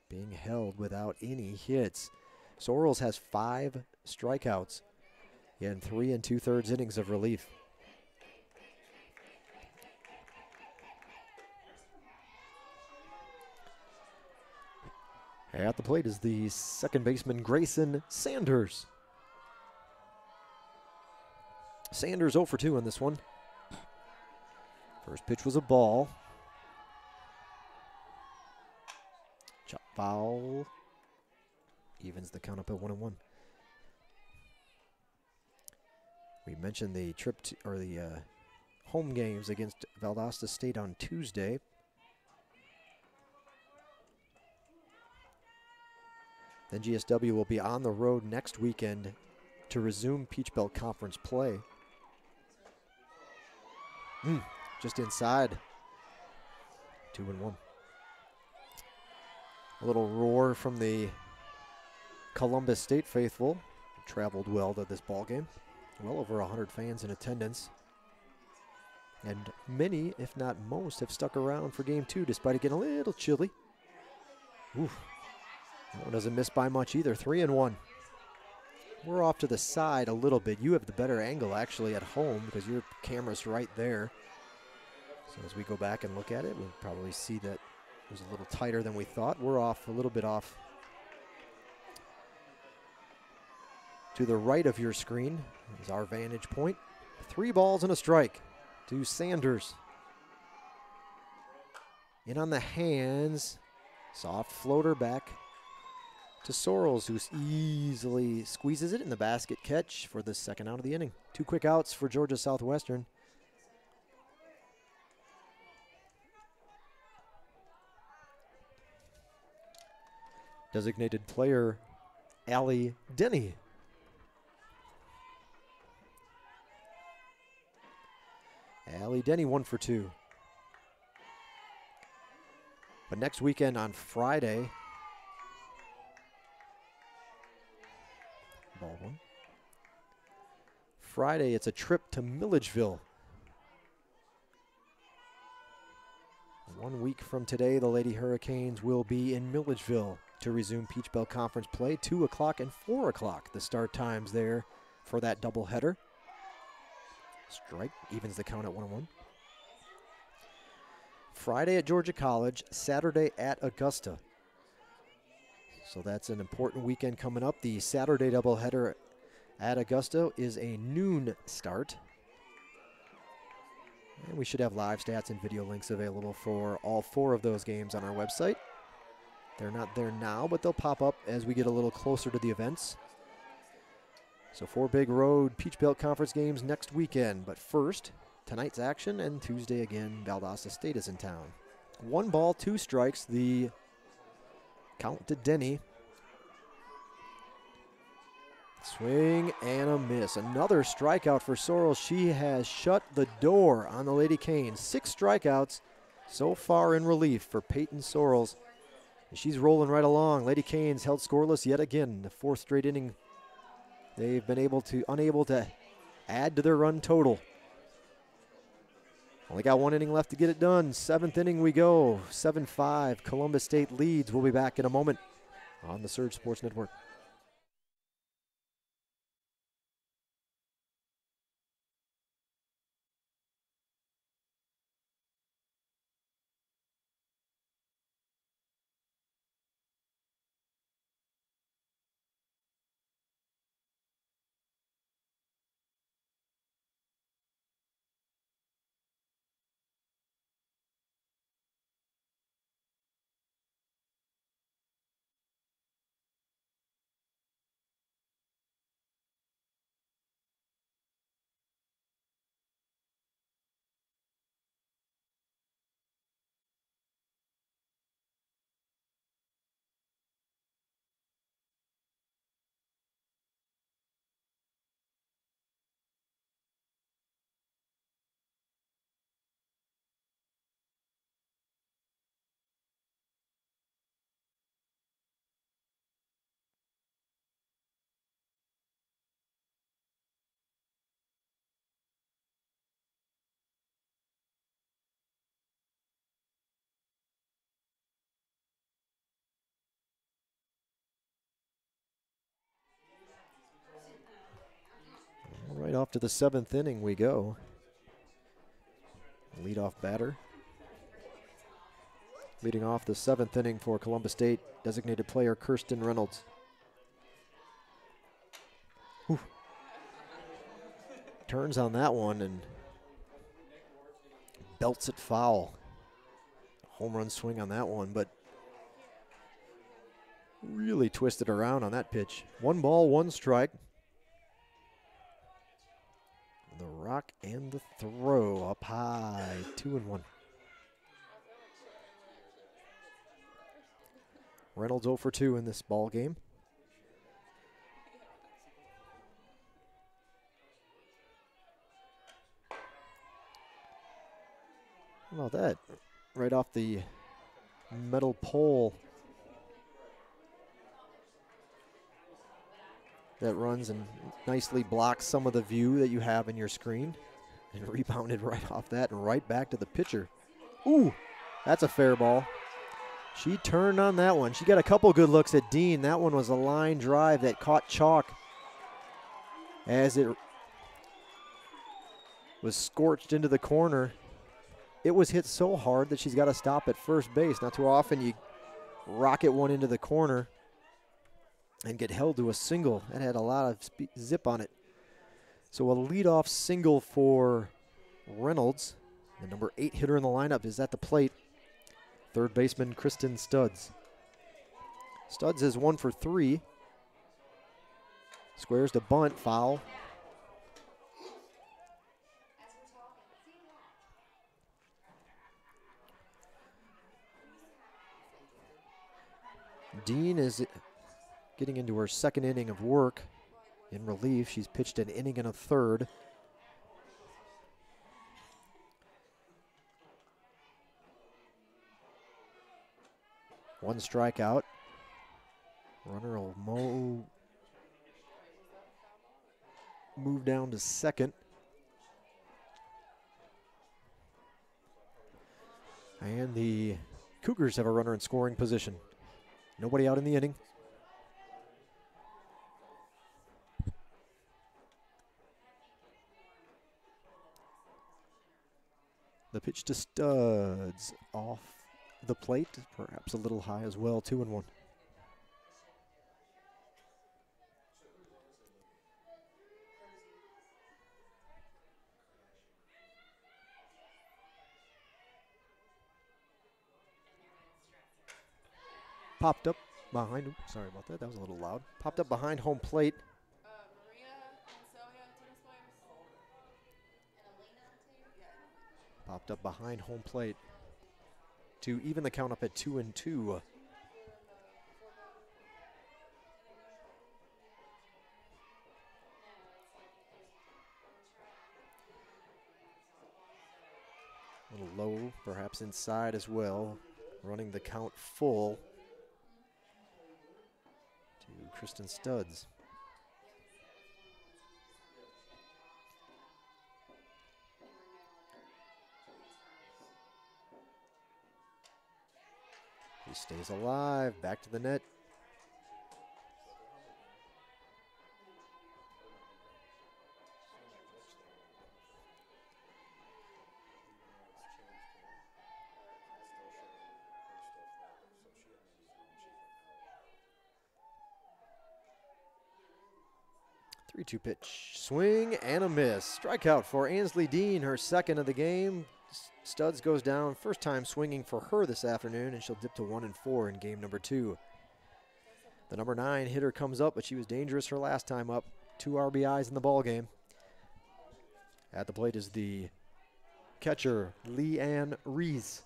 being held without any hits. Sorrells has 5 strikeouts in 3 2/3 innings of relief. At the plate is the second baseman, Grayson Sanders. Sanders 0 for 2 on this one. First pitch was a ball. Chop foul. Evens the count up at 1-1. We mentioned the trip to, or the home games against Valdosta State on Tuesday. Then GSW will be on the road next weekend to resume Peach Belt Conference play. Just inside. 2-1. A little roar from the Columbus State faithful. Traveled well to this ball game. Well over 100 fans in attendance. And many, if not most, have stuck around for game 2 despite it getting a little chilly. Oof. That one doesn't miss by much either. 3-1. We're off to the side a little bit. You have the better angle actually at home because your camera's right there. So as we go back and look at it, we'll probably see that it was a little tighter than we thought. We're off a little bit off to the right of your screen is our vantage point. 3 balls and a strike to Sanders. In on the hands. Soft floater back to Sorrells, who easily squeezes it in the basket catch for the second out of the inning. 2 quick outs for Georgia Southwestern. Designated player Allie Denny. Allie Denny 1 for 2. But next weekend on Friday, ball 1. Friday, it's a trip to Milledgeville. 1 week from today, the Lady Hurricanes will be in Milledgeville to resume Peach Belt Conference play. 2 o'clock and 4 o'clock, the start times there for that doubleheader. Strike evens the count at 1-1. Friday at Georgia College, Saturday at Augusta. So that's an important weekend coming up. The Saturday doubleheader at Augusta is a noon start. And we should have live stats and video links available for all 4 of those games on our website. They're not there now, but they'll pop up as we get a little closer to the events. So 4 big road Peach Belt Conference games next weekend. But first, tonight's action, and Tuesday again, Valdosta State is in town. 1 ball, 2 strikes, the count to Denny. Swing and a miss. Another strikeout for Sorrells. She has shut the door on the Lady Canes. 6 strikeouts so far in relief for Peyton Sorrells. She's rolling right along. Lady Canes held scoreless yet again. The 4th straight inning. They've been unable to add to their run total. Only got 1 inning left to get it done. 7th inning we go. 7-5. Columbus State leads. We'll be back in a moment on the Surge Sports Network. Right off to the 7th inning we go. Leadoff batter. Leading off the 7th inning for Columbus State, designated player Kirsten Reynolds. Whew. Turns on that one and belts it foul. Home run swing on that one, but really twisted around on that pitch. 1 ball, 1 strike. The rock and the throw up high, 2-1. Reynolds 0 for 2 in this ball game. How about that? right off the metal pole that runs and nicely blocks some of the view that you have in your screen, and rebounded right off that and right back to the pitcher. Ooh, that's a fair ball. She turned on that one. She got a couple good looks at Dean. That one was a line drive that caught chalk as it was scorched into the corner. It was hit so hard that she's got to stop at first base. Not too often you rocket one into the corner and get held to a single. That had a lot of zip on it. So a leadoff single for Reynolds. The number 8 hitter in the lineup is at the plate. Third baseman Kristen Studds. Studds is 1 for 3. Squares to bunt, foul. Dean is getting into her second inning of work in relief. She's pitched an inning and a third. One strikeout. Runner will move down to second. And the Cougars have a runner in scoring position. Nobody out in the inning. The pitch to Studds off the plate, perhaps a little high as well, 2-1. Popped up behind, oops, sorry about that, that was a little loud. Popped up behind home plate. Popped up behind home plate to even the count up at 2-2. A little low, perhaps inside as well. Running the count full to Kristen Studds. He stays alive, back to the net. Three-two pitch, swing and a miss. Strikeout for Ansley Dean, her second of the game. Studds goes down, first time swinging for her this afternoon, and she'll dip to 1-4 in game number 2. The number 9 hitter comes up, but she was dangerous her last time up. 2 RBIs in the ball game. At the plate is the catcher, Leanne Rees.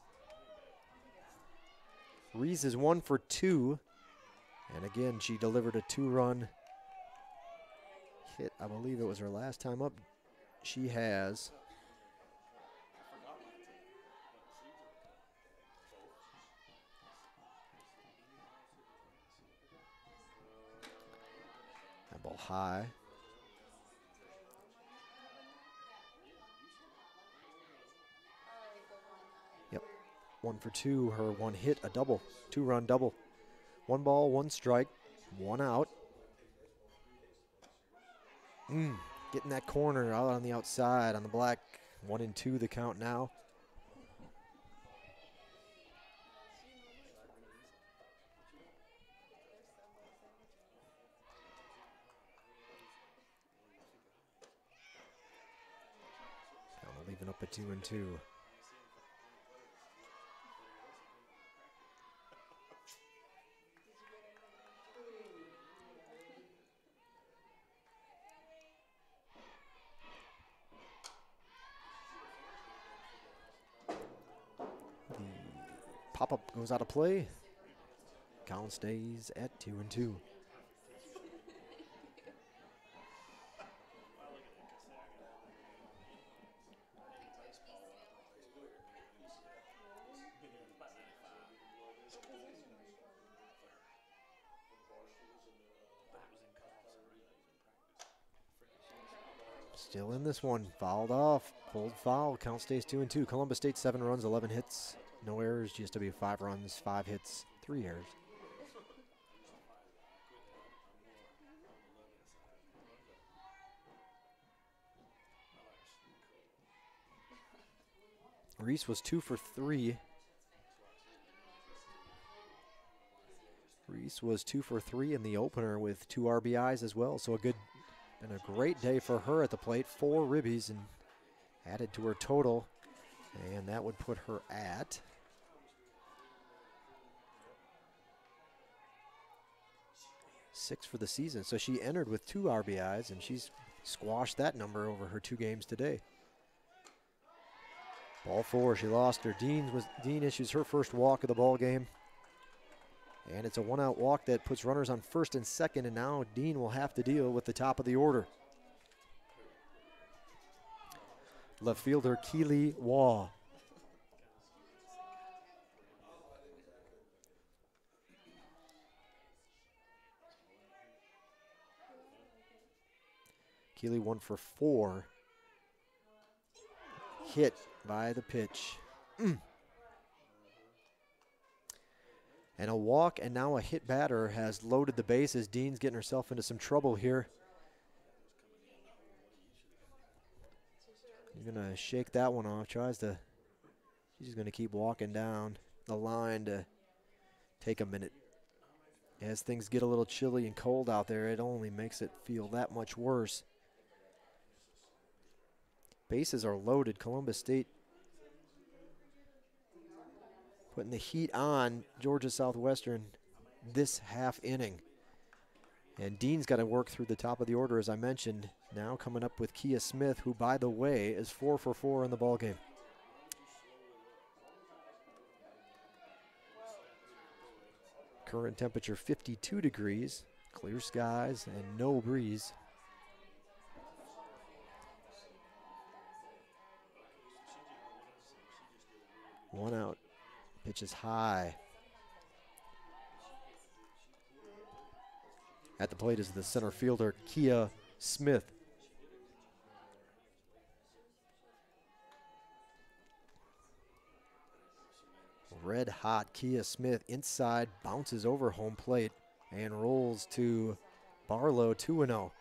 Rees is 1 for 2, and again, she delivered a 2-run hit. I believe it was her last time up. She has that ball high. Yep, 1 for 2. Her one hit, a double, 2-run double. 1 ball, 1 strike, 1 out. Getting that corner out on the outside on the black. 1-2 the count now. Count leaving up at 2-2. Pop-up goes out of play. Count stays at 2-2. Still in this one, fouled off, pulled foul, count stays 2-2. Columbus State 7 runs, 11 hits, no errors. GSW 5 runs, 5 hits, 3 errors. Reese was 2 for 3. Reese was 2 for 3 in the opener with 2 RBIs as well. So a good and a great day for her at the plate. 4 ribbies and added to her total. And that would put her at six for the season. So she entered with 2 RBIs, and she's squashed that number over her 2 games today. Ball 4, she lost her. Dean issues her first walk of the ball game. And it's a 1-out walk that puts runners on first and second, and now Dean will have to deal with the top of the order. Left fielder Keely Waugh. Keely 1 for 4. Hit by the pitch. And a walk and now a hit batter has loaded the bases. Dean's getting herself into some trouble here. He's going to shake that one off. She's going to keep walking down the line to take a minute. As things get a little chilly and cold out there, it only makes it feel that much worse. Bases are loaded. Columbus State putting the heat on Georgia Southwestern this half inning. And Dean's got to work through the top of the order, as I mentioned. Now coming up with Kia Smith, who, by the way, is 4 for 4 in the ballgame. Current temperature 52 degrees, clear skies, and no breeze. One out. Pitch is high. At the plate is the center fielder, Kia Smith. Red hot Kia Smith inside, bounces over home plate and rolls to Barlow, 2-0.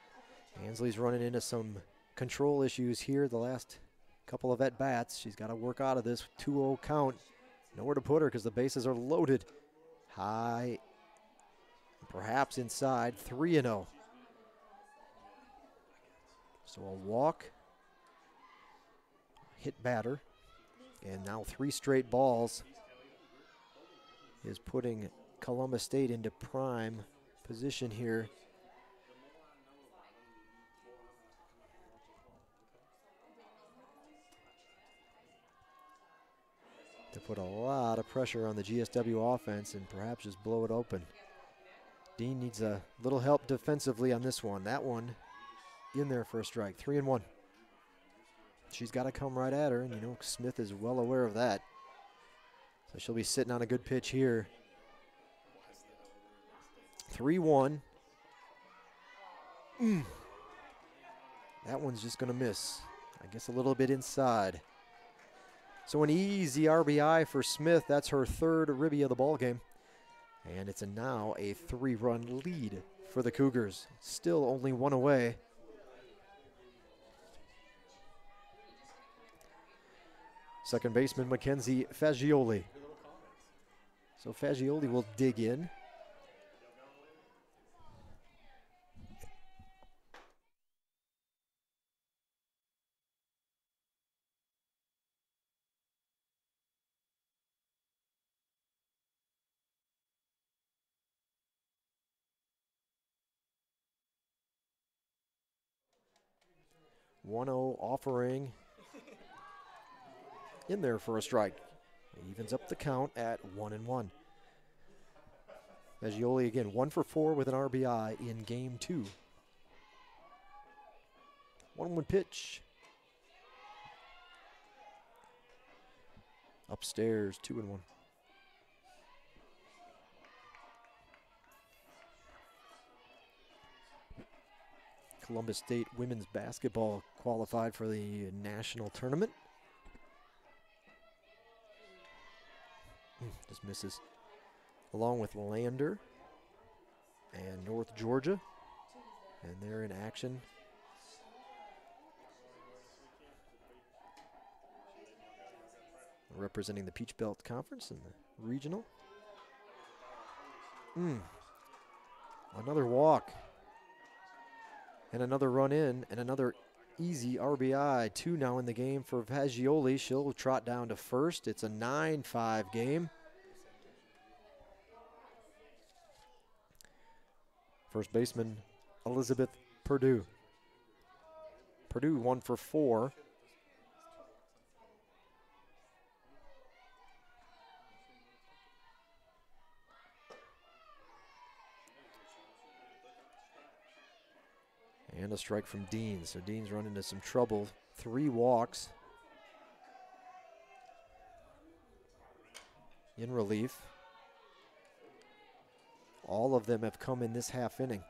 Ansley's running into some control issues here the last couple of at-bats. She's got to work out of this 2-0 count. Nowhere to put her because the bases are loaded. High, perhaps inside, 3-0. So a walk, hit batter, and now 3 straight balls is putting Columbus State into prime position here. To put a lot of pressure on the GSW offense and perhaps just blow it open. Dean needs a little help defensively on this one. That one in there for a strike, 3-1. She's got to come right at her, and you know Smith is well aware of that. So she'll be sitting on a good pitch here. 3-1. That one's just going to miss. I guess a little bit inside. So an easy RBI for Smith. That's her 3rd ribby of the ball game. And it's now a 3-run lead for the Cougars. Still only 1 away. Second baseman Mackenzie Fagioli. So Fagioli will dig in. (1-0) offering in there for a strike. Evens up the count at 1-1. Fagioli again 1 for 4 with an RBI in game 2. 1-1 pitch. Upstairs, 2-1. Columbus State women's basketball qualified for the national tournament. Just misses. Along with Lander and North Georgia. And they're in action. Representing the Peach Belt Conference in the regional. Another walk. And another run in and another easy RBI. 2 now in the game for Fagioli. She'll trot down to first. It's a 9-5 game. First baseman Elizabeth Purdue. Purdue 1 for 4. And a strike from Dean. So Dean's run into some trouble. 3 walks in relief. All of them have come in this half inning.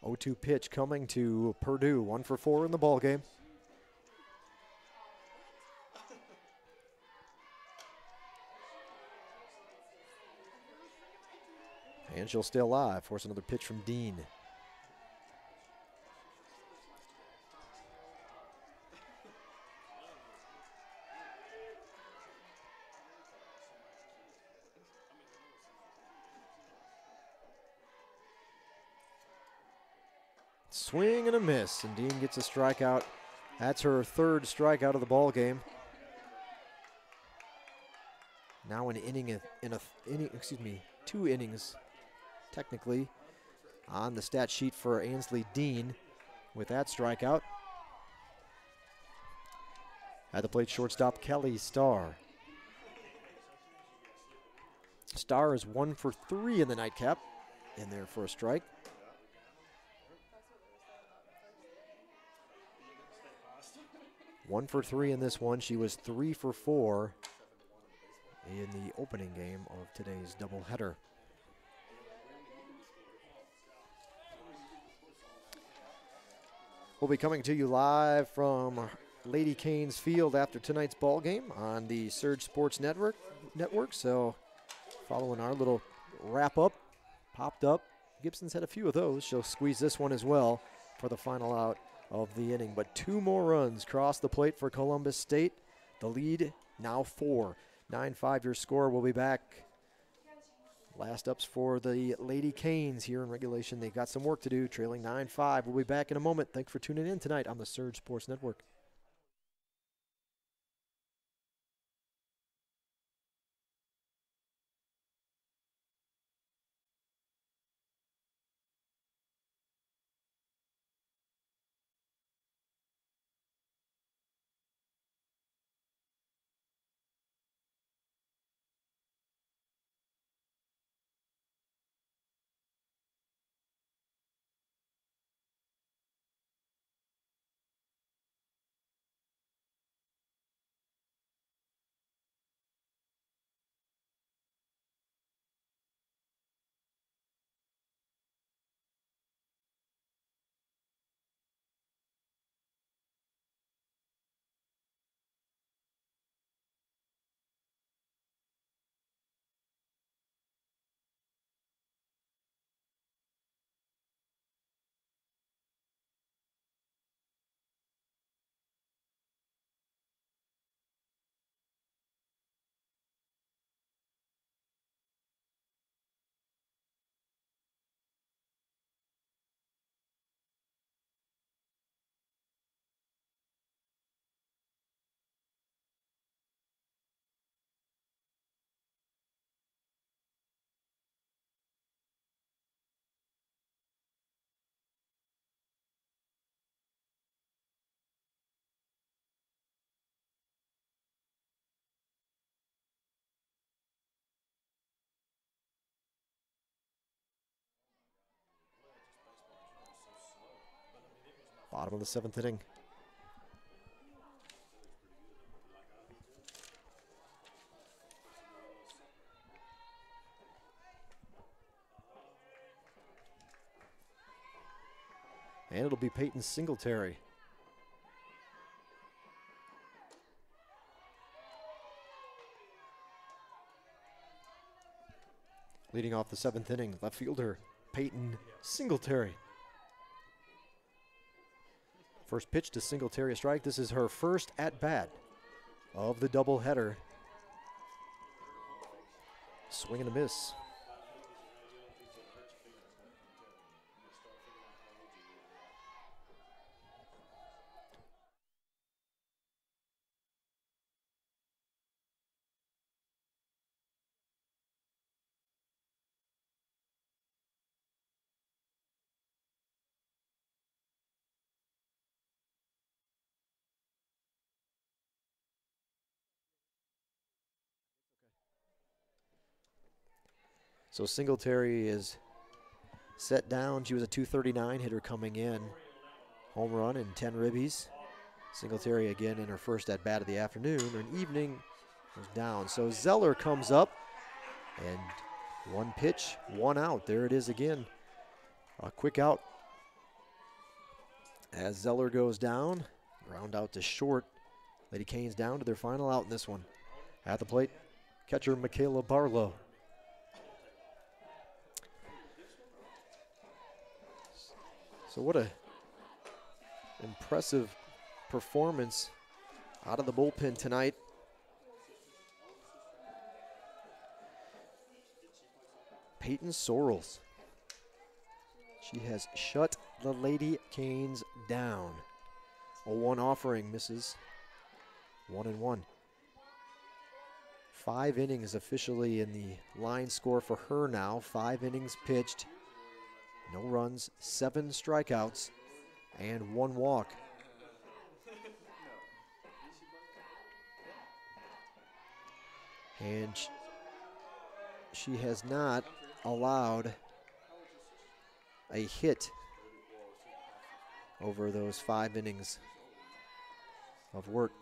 Oh, 0-2 pitch coming to Purdue. 1 for 4 in the ball game. And she'll stay alive. Force another pitch from Dean. Swing and a miss, and Dean gets a strikeout. That's her 3rd strikeout of the ball game. Now an inning two innings technically on the stat sheet for Ansley Dean with that strikeout. At the plate, shortstop Kelly Starr. Starr is 1 for 3 in the nightcap, in there for a strike. One for 3 in this one. She was 3 for 4 in the opening game of today's doubleheader. We'll be coming to you live from Lady Canes Field after tonight's ball game on the Surge Sports Network. So following our little wrap-up, popped up. Gibson's had a few of those. She'll squeeze this one as well for the final out of the inning. But 2 more runs cross the plate for Columbus State. The lead now 4. 9-5 your score. We'll be back. Last ups for the Lady Canes here in regulation. They've got some work to do, trailing 9-5. We'll be back in a moment. Thanks for tuning in tonight on the Surge Sports Network. Bottom of the 7th inning. And it'll be Peyton Singletary. Leading off the 7th inning, left fielder Peyton Singletary. First pitch to Singletary, a strike. This is her first at-bat of the doubleheader. Swing and a miss. So Singletary is set down. She was a .239 hitter coming in. Home run and 10 ribbies. Singletary again in her first at bat of the afternoon and evening was down. So Zeller comes up and one pitch, one out. There it is again. A quick out as Zeller goes down. Ground out to short. Lady Canes down to their final out in this one. At the plate, catcher Michaela Barlow. So what a impressive performance out of the bullpen tonight. Peyton Sorrells. She has shut the Lady Canes down. A 1 offering misses. 1-1. 5 innings officially in the line score for her now. 5 innings pitched. No runs, 7 strikeouts, and 1 walk. And she has not allowed a hit over those 5 innings of work.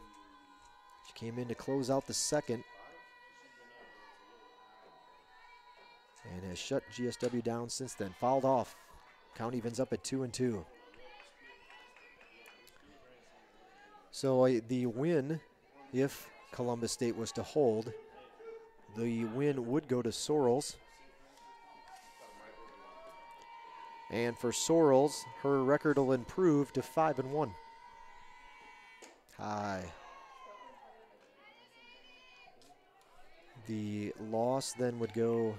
She came in to close out the second and has shut GSW down since then. Fouled off. Count evens up at 2-2. So the win, if Columbus State was to hold, the win would go to Sorrells. And for Sorrells, her record will improve to 5-1. High. The loss then would go,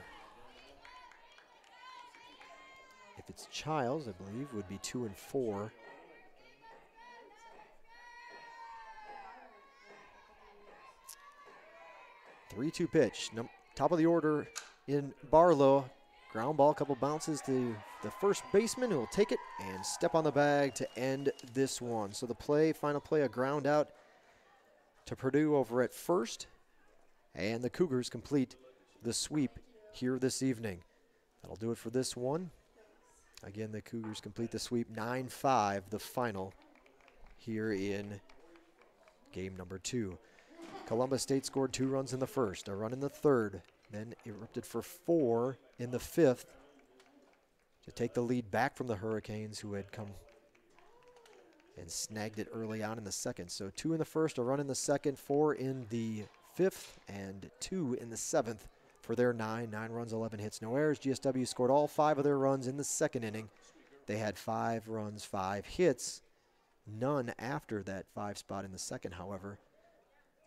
if it's Childs, I believe, would be 2-4. Three-two pitch. Top of the order in Barlow. Ground ball, couple bounces to the first baseman who will take it and step on the bag to end this one. So the play, final play, a ground out to Purdue over at first. And the Cougars complete the sweep here this evening. That'll do it for this one. Again, the Cougars complete the sweep 9-5, the final here in game number 2. Columbus State scored 2 runs in the first, a run in the third, then erupted for 4 in the 5th to take the lead back from the Hurricanes, who had come and snagged it early on in the second. So 2 in the first, a run in the second, 4 in the 5th, and 2 in the 7th for their 9 runs, 11 hits, no errors. GSW scored all 5 of their runs in the second inning. They had 5 runs, 5 hits, none after that 5 spot in the second, however,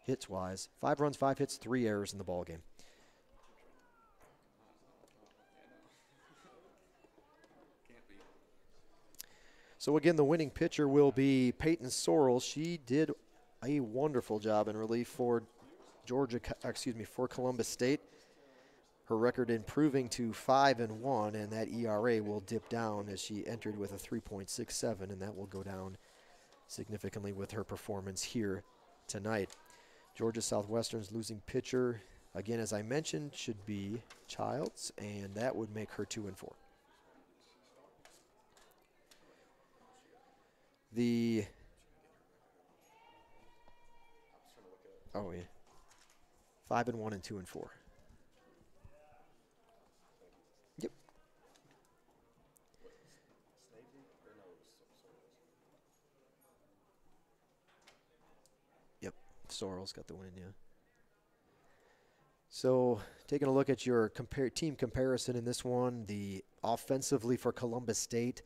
hits-wise. 5 runs, 5 hits, 3 errors in the ballgame. So again, the winning pitcher will be Peyton Sorrells. She did a wonderful job in relief for for Columbus State. Her record improving to 5-1, and that ERA will dip down as she entered with a 3.67, and that will go down significantly with her performance here tonight. Georgia Southwestern's losing pitcher, again, as I mentioned, should be Childs, and that would make her 2-4. The 5-1 and 2-4. Yep. Sorrells got the win, yeah. So taking a look at your team comparison in this one, the offensively for Columbus State,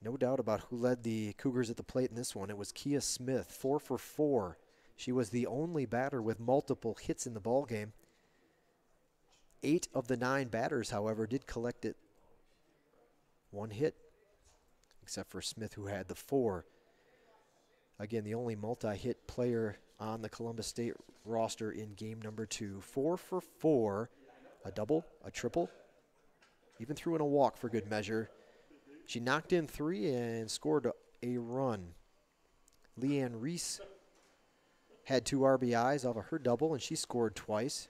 no doubt about who led the Cougars at the plate in this one. It was Kia Smith, 4 for 4. She was the only batter with multiple hits in the ballgame. 8 of the 9 batters, however, did collect it. 1 hit, except for Smith, who had the 4. Again, the only multi-hit player on the Columbus State roster in game number 2. 4 for 4, a double, a triple, even threw in a walk for good measure. She knocked in 3 and scored a run. Leanne Reese had 2 RBIs off of her double, and she scored twice.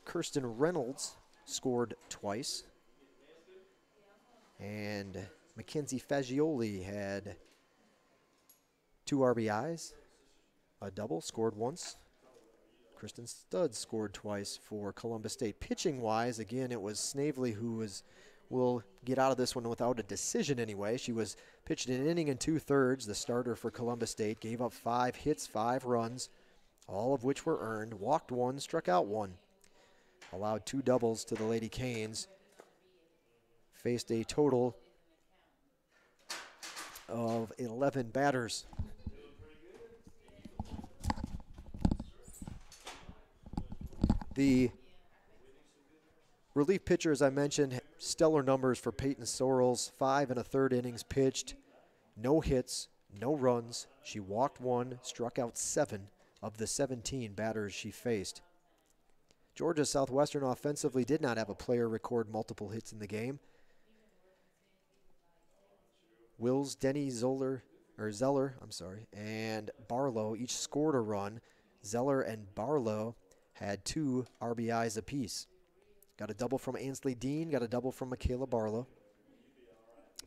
Kirsten Reynolds scored twice. And Mackenzie Fagioli had 2 RBIs, a double, scored once. Kristen Studd scored twice for Columbus State. Pitching-wise, again, it was Snavely who will get out of this one without a decision anyway. She was pitched an inning and 2/3, the starter for Columbus State. Gave up 5 hits, 5 runs, all of which were earned. Walked 1, struck out 1. Allowed 2 doubles to the Lady Canes. Faced a total of 11 batters. The relief pitcher, as I mentioned, stellar numbers for Peyton Sorrells. 5 1/3 innings pitched, no hits, no runs. She walked 1, struck out 7 of the 17 batters she faced. Georgia Southwestern offensively did not have a player record multiple hits in the game. Wills, Denny, Zeller, and Barlow each scored a run. Zeller and Barlow had 2 RBIs apiece. Got a double from Ansley Dean, got a double from Michaela Barlow.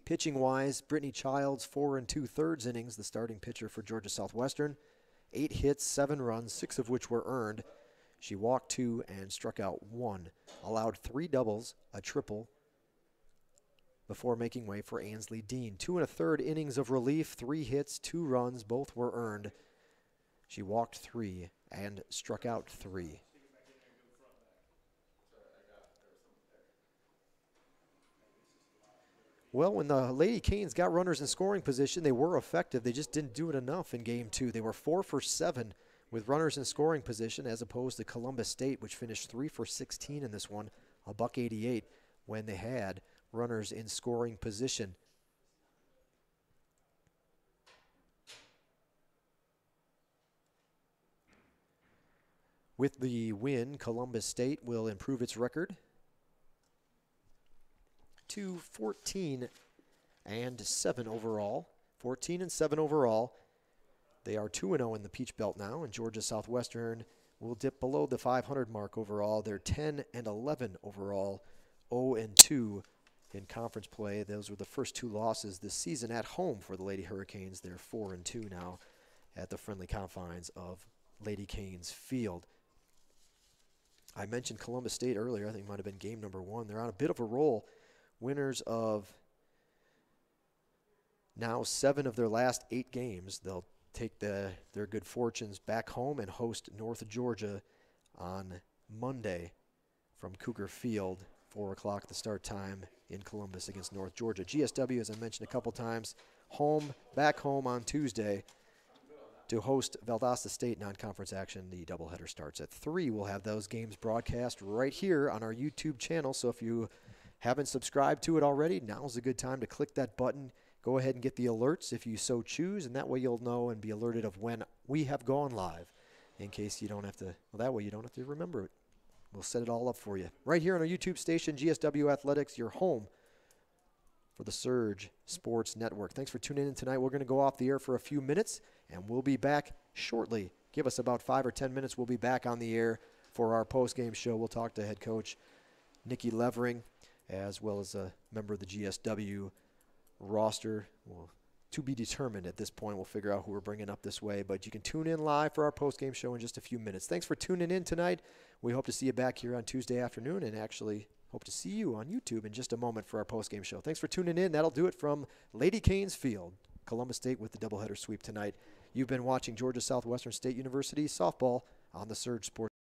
Pitching-wise, Brittany Childs, 4 2/3 innings, the starting pitcher for Georgia Southwestern. 8 hits, 7 runs, 6 of which were earned. She walked 2 and struck out 1. Allowed 3 doubles, a triple, before making way for Ansley Dean. 2 1/3 innings of relief, 3 hits, 2 runs, both were earned. She walked 3 and struck out 3. Well, when the Lady Canes got runners in scoring position, they were effective. They just didn't do it enough in game 2. They were 4 for 7 with runners in scoring position, as opposed to Columbus State, which finished 3 for 16 in this one, a $1.88 when they had runners in scoring position. With the win, Columbus State will improve its record to 14-7 overall. 14-7 overall. They are 2-0 in the Peach Belt now, and Georgia Southwestern will dip below the 500 mark overall. They're 10-11 overall, 0-2 in conference play. Those were the first 2 losses this season at home for the Lady Hurricanes. They're 4-2 now at the friendly confines of Lady Canes Field. I mentioned Columbus State earlier. I think it might have been game number 1. They're on a bit of a roll. Winners of now 7 of their last 8 games. They'll take their good fortunes back home and host North Georgia on Monday from Cougar Field, 4 o'clock the start time in Columbus against North Georgia. GSW, as I mentioned a couple times, back home on Tuesday to host Valdosta State non-conference action. The doubleheader starts at 3. We'll have those games broadcast right here on our YouTube channel, so if you haven't subscribed to it already, now's a good time to click that button. Go ahead and get the alerts if you so choose, and that way you'll know and be alerted of when we have gone live, in case you don't have to, well, that way you don't have to remember it. We'll set it all up for you. Right here on our YouTube station, GSW Athletics, your home for the Surge Sports Network. Thanks for tuning in tonight. We're going to go off the air for a few minutes, and we'll be back shortly. Give us about 5 or 10 minutes. We'll be back on the air for our post-game show. We'll talk to head coach Nikki Levering, as well as a member of the GSW roster. Well, to be determined at this point. We'll figure out who we're bringing up this way, but you can tune in live for our post-game show in just a few minutes. Thanks for tuning in tonight. We hope to see you back here on Tuesday afternoon, and actually Hope to see you on YouTube in just a moment for our postgame show. Thanks for tuning in. That'll do it from Lady Canes Field. Columbus State with the doubleheader sweep tonight. You've been watching Georgia Southwestern State University softball on the Surge Sports.